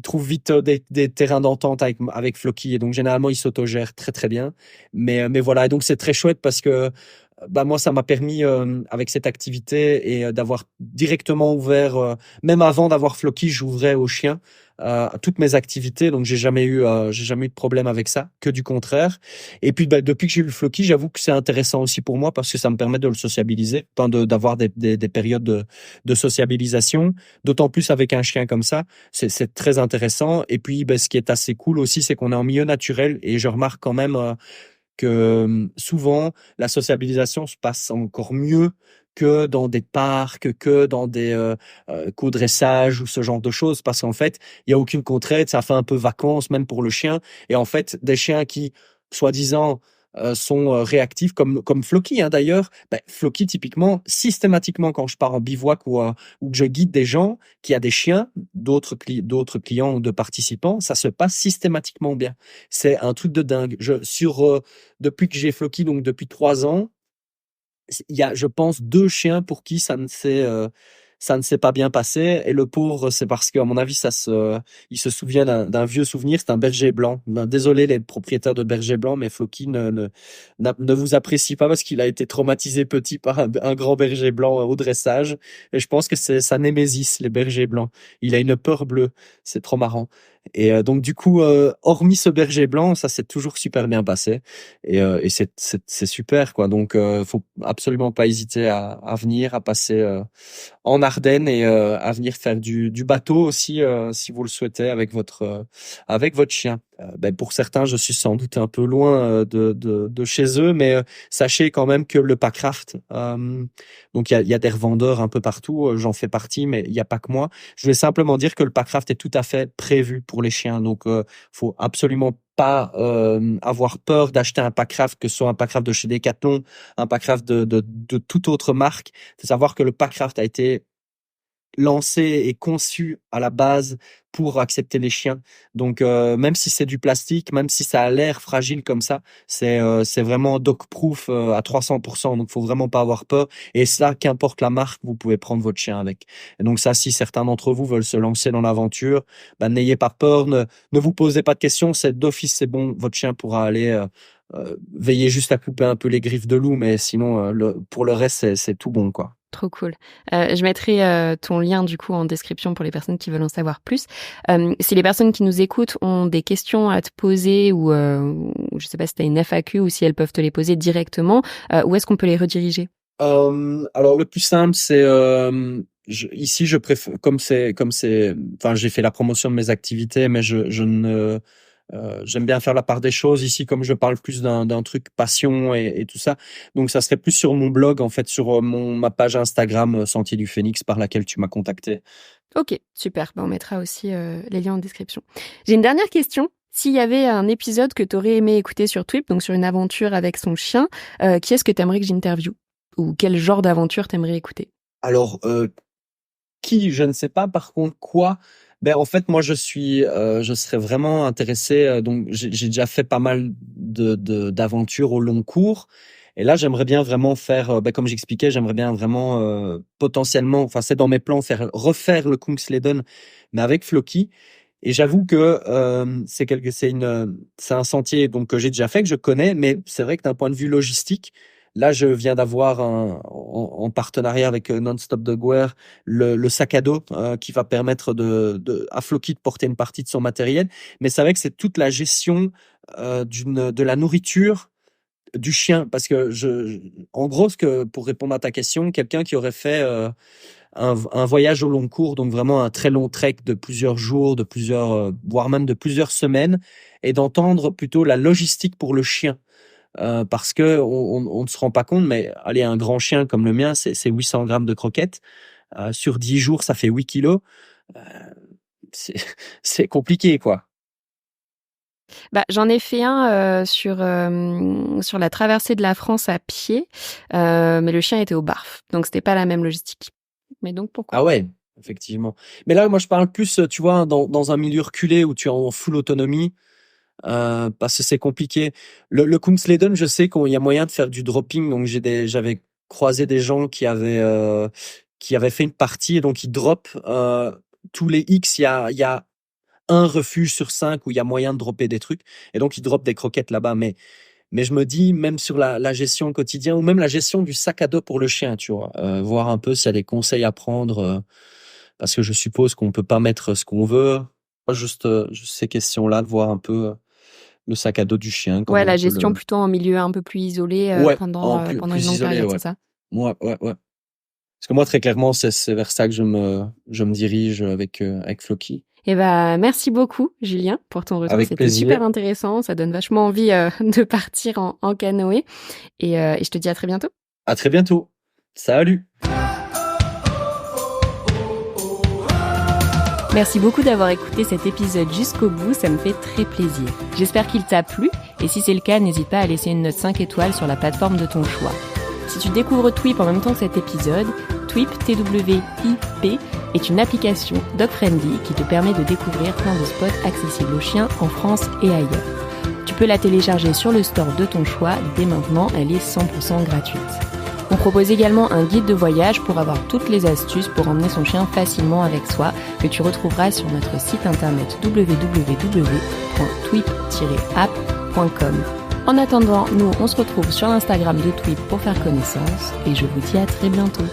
trouvent vite des terrains d'entente avec Floki, et donc généralement, ils s'autogèrent très très bien. Mais voilà, et donc c'est très chouette parce que moi, ça m'a permis, avec cette activité et d'avoir directement ouvert, même avant d'avoir Floki, j'ouvrais aux chiens toutes mes activités. Donc, j'ai jamais eu de problème avec ça, que du contraire. Et puis, depuis que j'ai eu le Floki, j'avoue que c'est intéressant aussi pour moi parce que ça me permet de le sociabiliser, d'avoir des périodes de sociabilisation. D'autant plus avec un chien comme ça, c'est très intéressant. Et puis, ce qui est assez cool aussi, c'est qu'on est en milieu naturel et je remarque quand même que souvent la sociabilisation se passe encore mieux que dans des parcs, que dans des co-dressage ou ce genre de choses, parce qu'en fait, il y a aucune contrainte, ça fait un peu vacances même pour le chien. Et en fait, des chiens qui, soi-disant, sont réactifs, comme Floki, hein, d'ailleurs. Floki, typiquement, systématiquement, quand je pars en bivouac ou que je guide des gens qui a des chiens, d'autres clients ou de participants, ça se passe systématiquement bien. C'est un truc de dingue. Depuis que j'ai Floki, donc depuis 3 ans, il y a, je pense, 2 chiens pour qui ça ne s'est pas bien passé. Et le pauvre, c'est parce qu'à mon avis, il se souvient d'un vieux souvenir. C'est un berger blanc. Désolé les propriétaires de berger blanc, mais Floki ne vous apprécie pas parce qu'il a été traumatisé petit par un grand berger blanc au dressage. Et je pense que c'est sa némésis, les bergers blancs. Il a une peur bleue. C'est trop marrant. Et donc du coup, hormis ce berger blanc, ça s'est toujours super bien passé. Et c'est super, quoi. Donc faut absolument pas hésiter à venir, à passer en Ardennes et à venir faire du bateau aussi si vous le souhaitez avec votre chien. Pour certains, je suis sans doute un peu loin de chez eux, mais sachez quand même que le packraft, donc il y a des revendeurs un peu partout, j'en fais partie, mais il n'y a pas que moi. Je vais simplement dire que le packraft est tout à fait prévu pour les chiens, donc faut absolument pas avoir peur d'acheter un packraft, que ce soit un packraft de chez Decathlon, un packraft de toute autre marque. Il faut savoir que le packraft a été lancé et conçu à la base pour accepter les chiens. Donc même si c'est du plastique, même si ça a l'air fragile comme ça, c'est vraiment dog-proof à 300%. Donc faut vraiment pas avoir peur. Et ça, qu'importe la marque, vous pouvez prendre votre chien avec. Et donc ça, si certains d'entre vous veulent se lancer dans l'aventure, n'ayez pas peur, ne vous posez pas de questions. C'est d'office, c'est bon. Votre chien pourra aller veiller juste à couper un peu les griffes de loup, mais sinon pour le reste, c'est tout bon, quoi. Trop cool. Je mettrai ton lien du coup en description pour les personnes qui veulent en savoir plus. Si les personnes qui nous écoutent ont des questions à te poser ou je sais pas si tu as une FAQ ou si elles peuvent te les poser directement, où est-ce qu'on peut les rediriger? Alors le plus simple, c'est ici je préfère enfin j'ai fait la promotion de mes activités, mais je ne j'aime bien faire la part des choses ici, comme je parle plus d'un truc passion et tout ça. Donc ça serait plus sur mon blog, en fait, sur ma page Instagram Sentier du Phénix, par laquelle tu m'as contacté. Ok, super. On mettra aussi les liens en description. J'ai une dernière question. S'il y avait un épisode que tu aurais aimé écouter sur Twip, donc sur une aventure avec son chien, qui est-ce que tu aimerais que j'interviewe? Ou quel genre d'aventure t'aimerais écouter? Alors, je ne sais pas. Par contre, quoi? En fait, moi, je serais vraiment intéressé. Donc, j'ai déjà fait pas mal d'aventures au long cours. Et là, j'aimerais bien vraiment faire, comme j'expliquais, j'aimerais bien vraiment potentiellement, enfin, c'est dans mes plans, refaire le Kungsleden, mais avec Floki. Et j'avoue que c'est un sentier donc que j'ai déjà fait, que je connais, mais c'est vrai que d'un point de vue logistique, là, je viens d'avoir en partenariat avec Non-Stop Dog Wear le sac à dos qui va permettre à Floki de porter une partie de son matériel. Mais c'est vrai que c'est toute la gestion de la nourriture du chien, parce que en gros, pour répondre à ta question, quelqu'un qui aurait fait un voyage au long cours, donc vraiment un très long trek de plusieurs jours, voire même de plusieurs semaines, et d'entendre plutôt la logistique pour le chien. Parce que on ne se rend pas compte, mais allez, un grand chien comme le mien, c'est 800 grammes de croquettes. Sur 10 jours, ça fait 8 kilos. C'est compliqué, quoi. J'en ai fait un sur la traversée de la France à pied, mais le chien était au barf, donc c'était pas la même logistique. Mais donc pourquoi? Ah ouais, effectivement. Mais là, moi, je parle plus, tu vois, dans un milieu reculé où tu es en full autonomie. Parce que c'est compliqué. Le Kungsleden, je sais qu'il y a moyen de faire du dropping, donc j'avais croisé des gens qui avaient fait une partie et donc ils droppent tous les X. Il y a un refuge sur 5 où il y a moyen de dropper des trucs et donc ils droppent des croquettes là-bas. Mais je me dis, même sur la gestion quotidienne ou même la gestion du sac à dos pour le chien, tu vois, voir un peu s'il y a des conseils à prendre, parce que je suppose qu'on peut pas mettre ce qu'on veut. Juste ces questions-là, de voir un peu le sac à dos du chien. Ouais, la gestion plutôt en milieu un peu plus isolé pendant une longue période, c'est ça? Ouais. Parce que moi, très clairement, c'est vers ça que je me dirige avec Floki. Merci beaucoup, Julien, pour ton retour. Avec C'était plaisir. super intéressant. Ça donne vachement envie de partir en canoë. Et je te dis à très bientôt. À très bientôt. Salut. Merci beaucoup d'avoir écouté cet épisode jusqu'au bout, ça me fait très plaisir. J'espère qu'il t'a plu, et si c'est le cas, n'hésite pas à laisser une note 5 étoiles sur la plateforme de ton choix. Si tu découvres Twip en même temps que cet épisode, Twip, T-W-I-P, est une application dog-friendly qui te permet de découvrir plein de spots accessibles aux chiens en France et ailleurs. Tu peux la télécharger sur le store de ton choix, dès maintenant, elle est 100% gratuite. On propose également un guide de voyage pour avoir toutes les astuces pour emmener son chien facilement avec soi, que tu retrouveras sur notre site internet www.twip-app.com. En attendant, nous on se retrouve sur l'Instagram de Twip pour faire connaissance et je vous dis à très bientôt.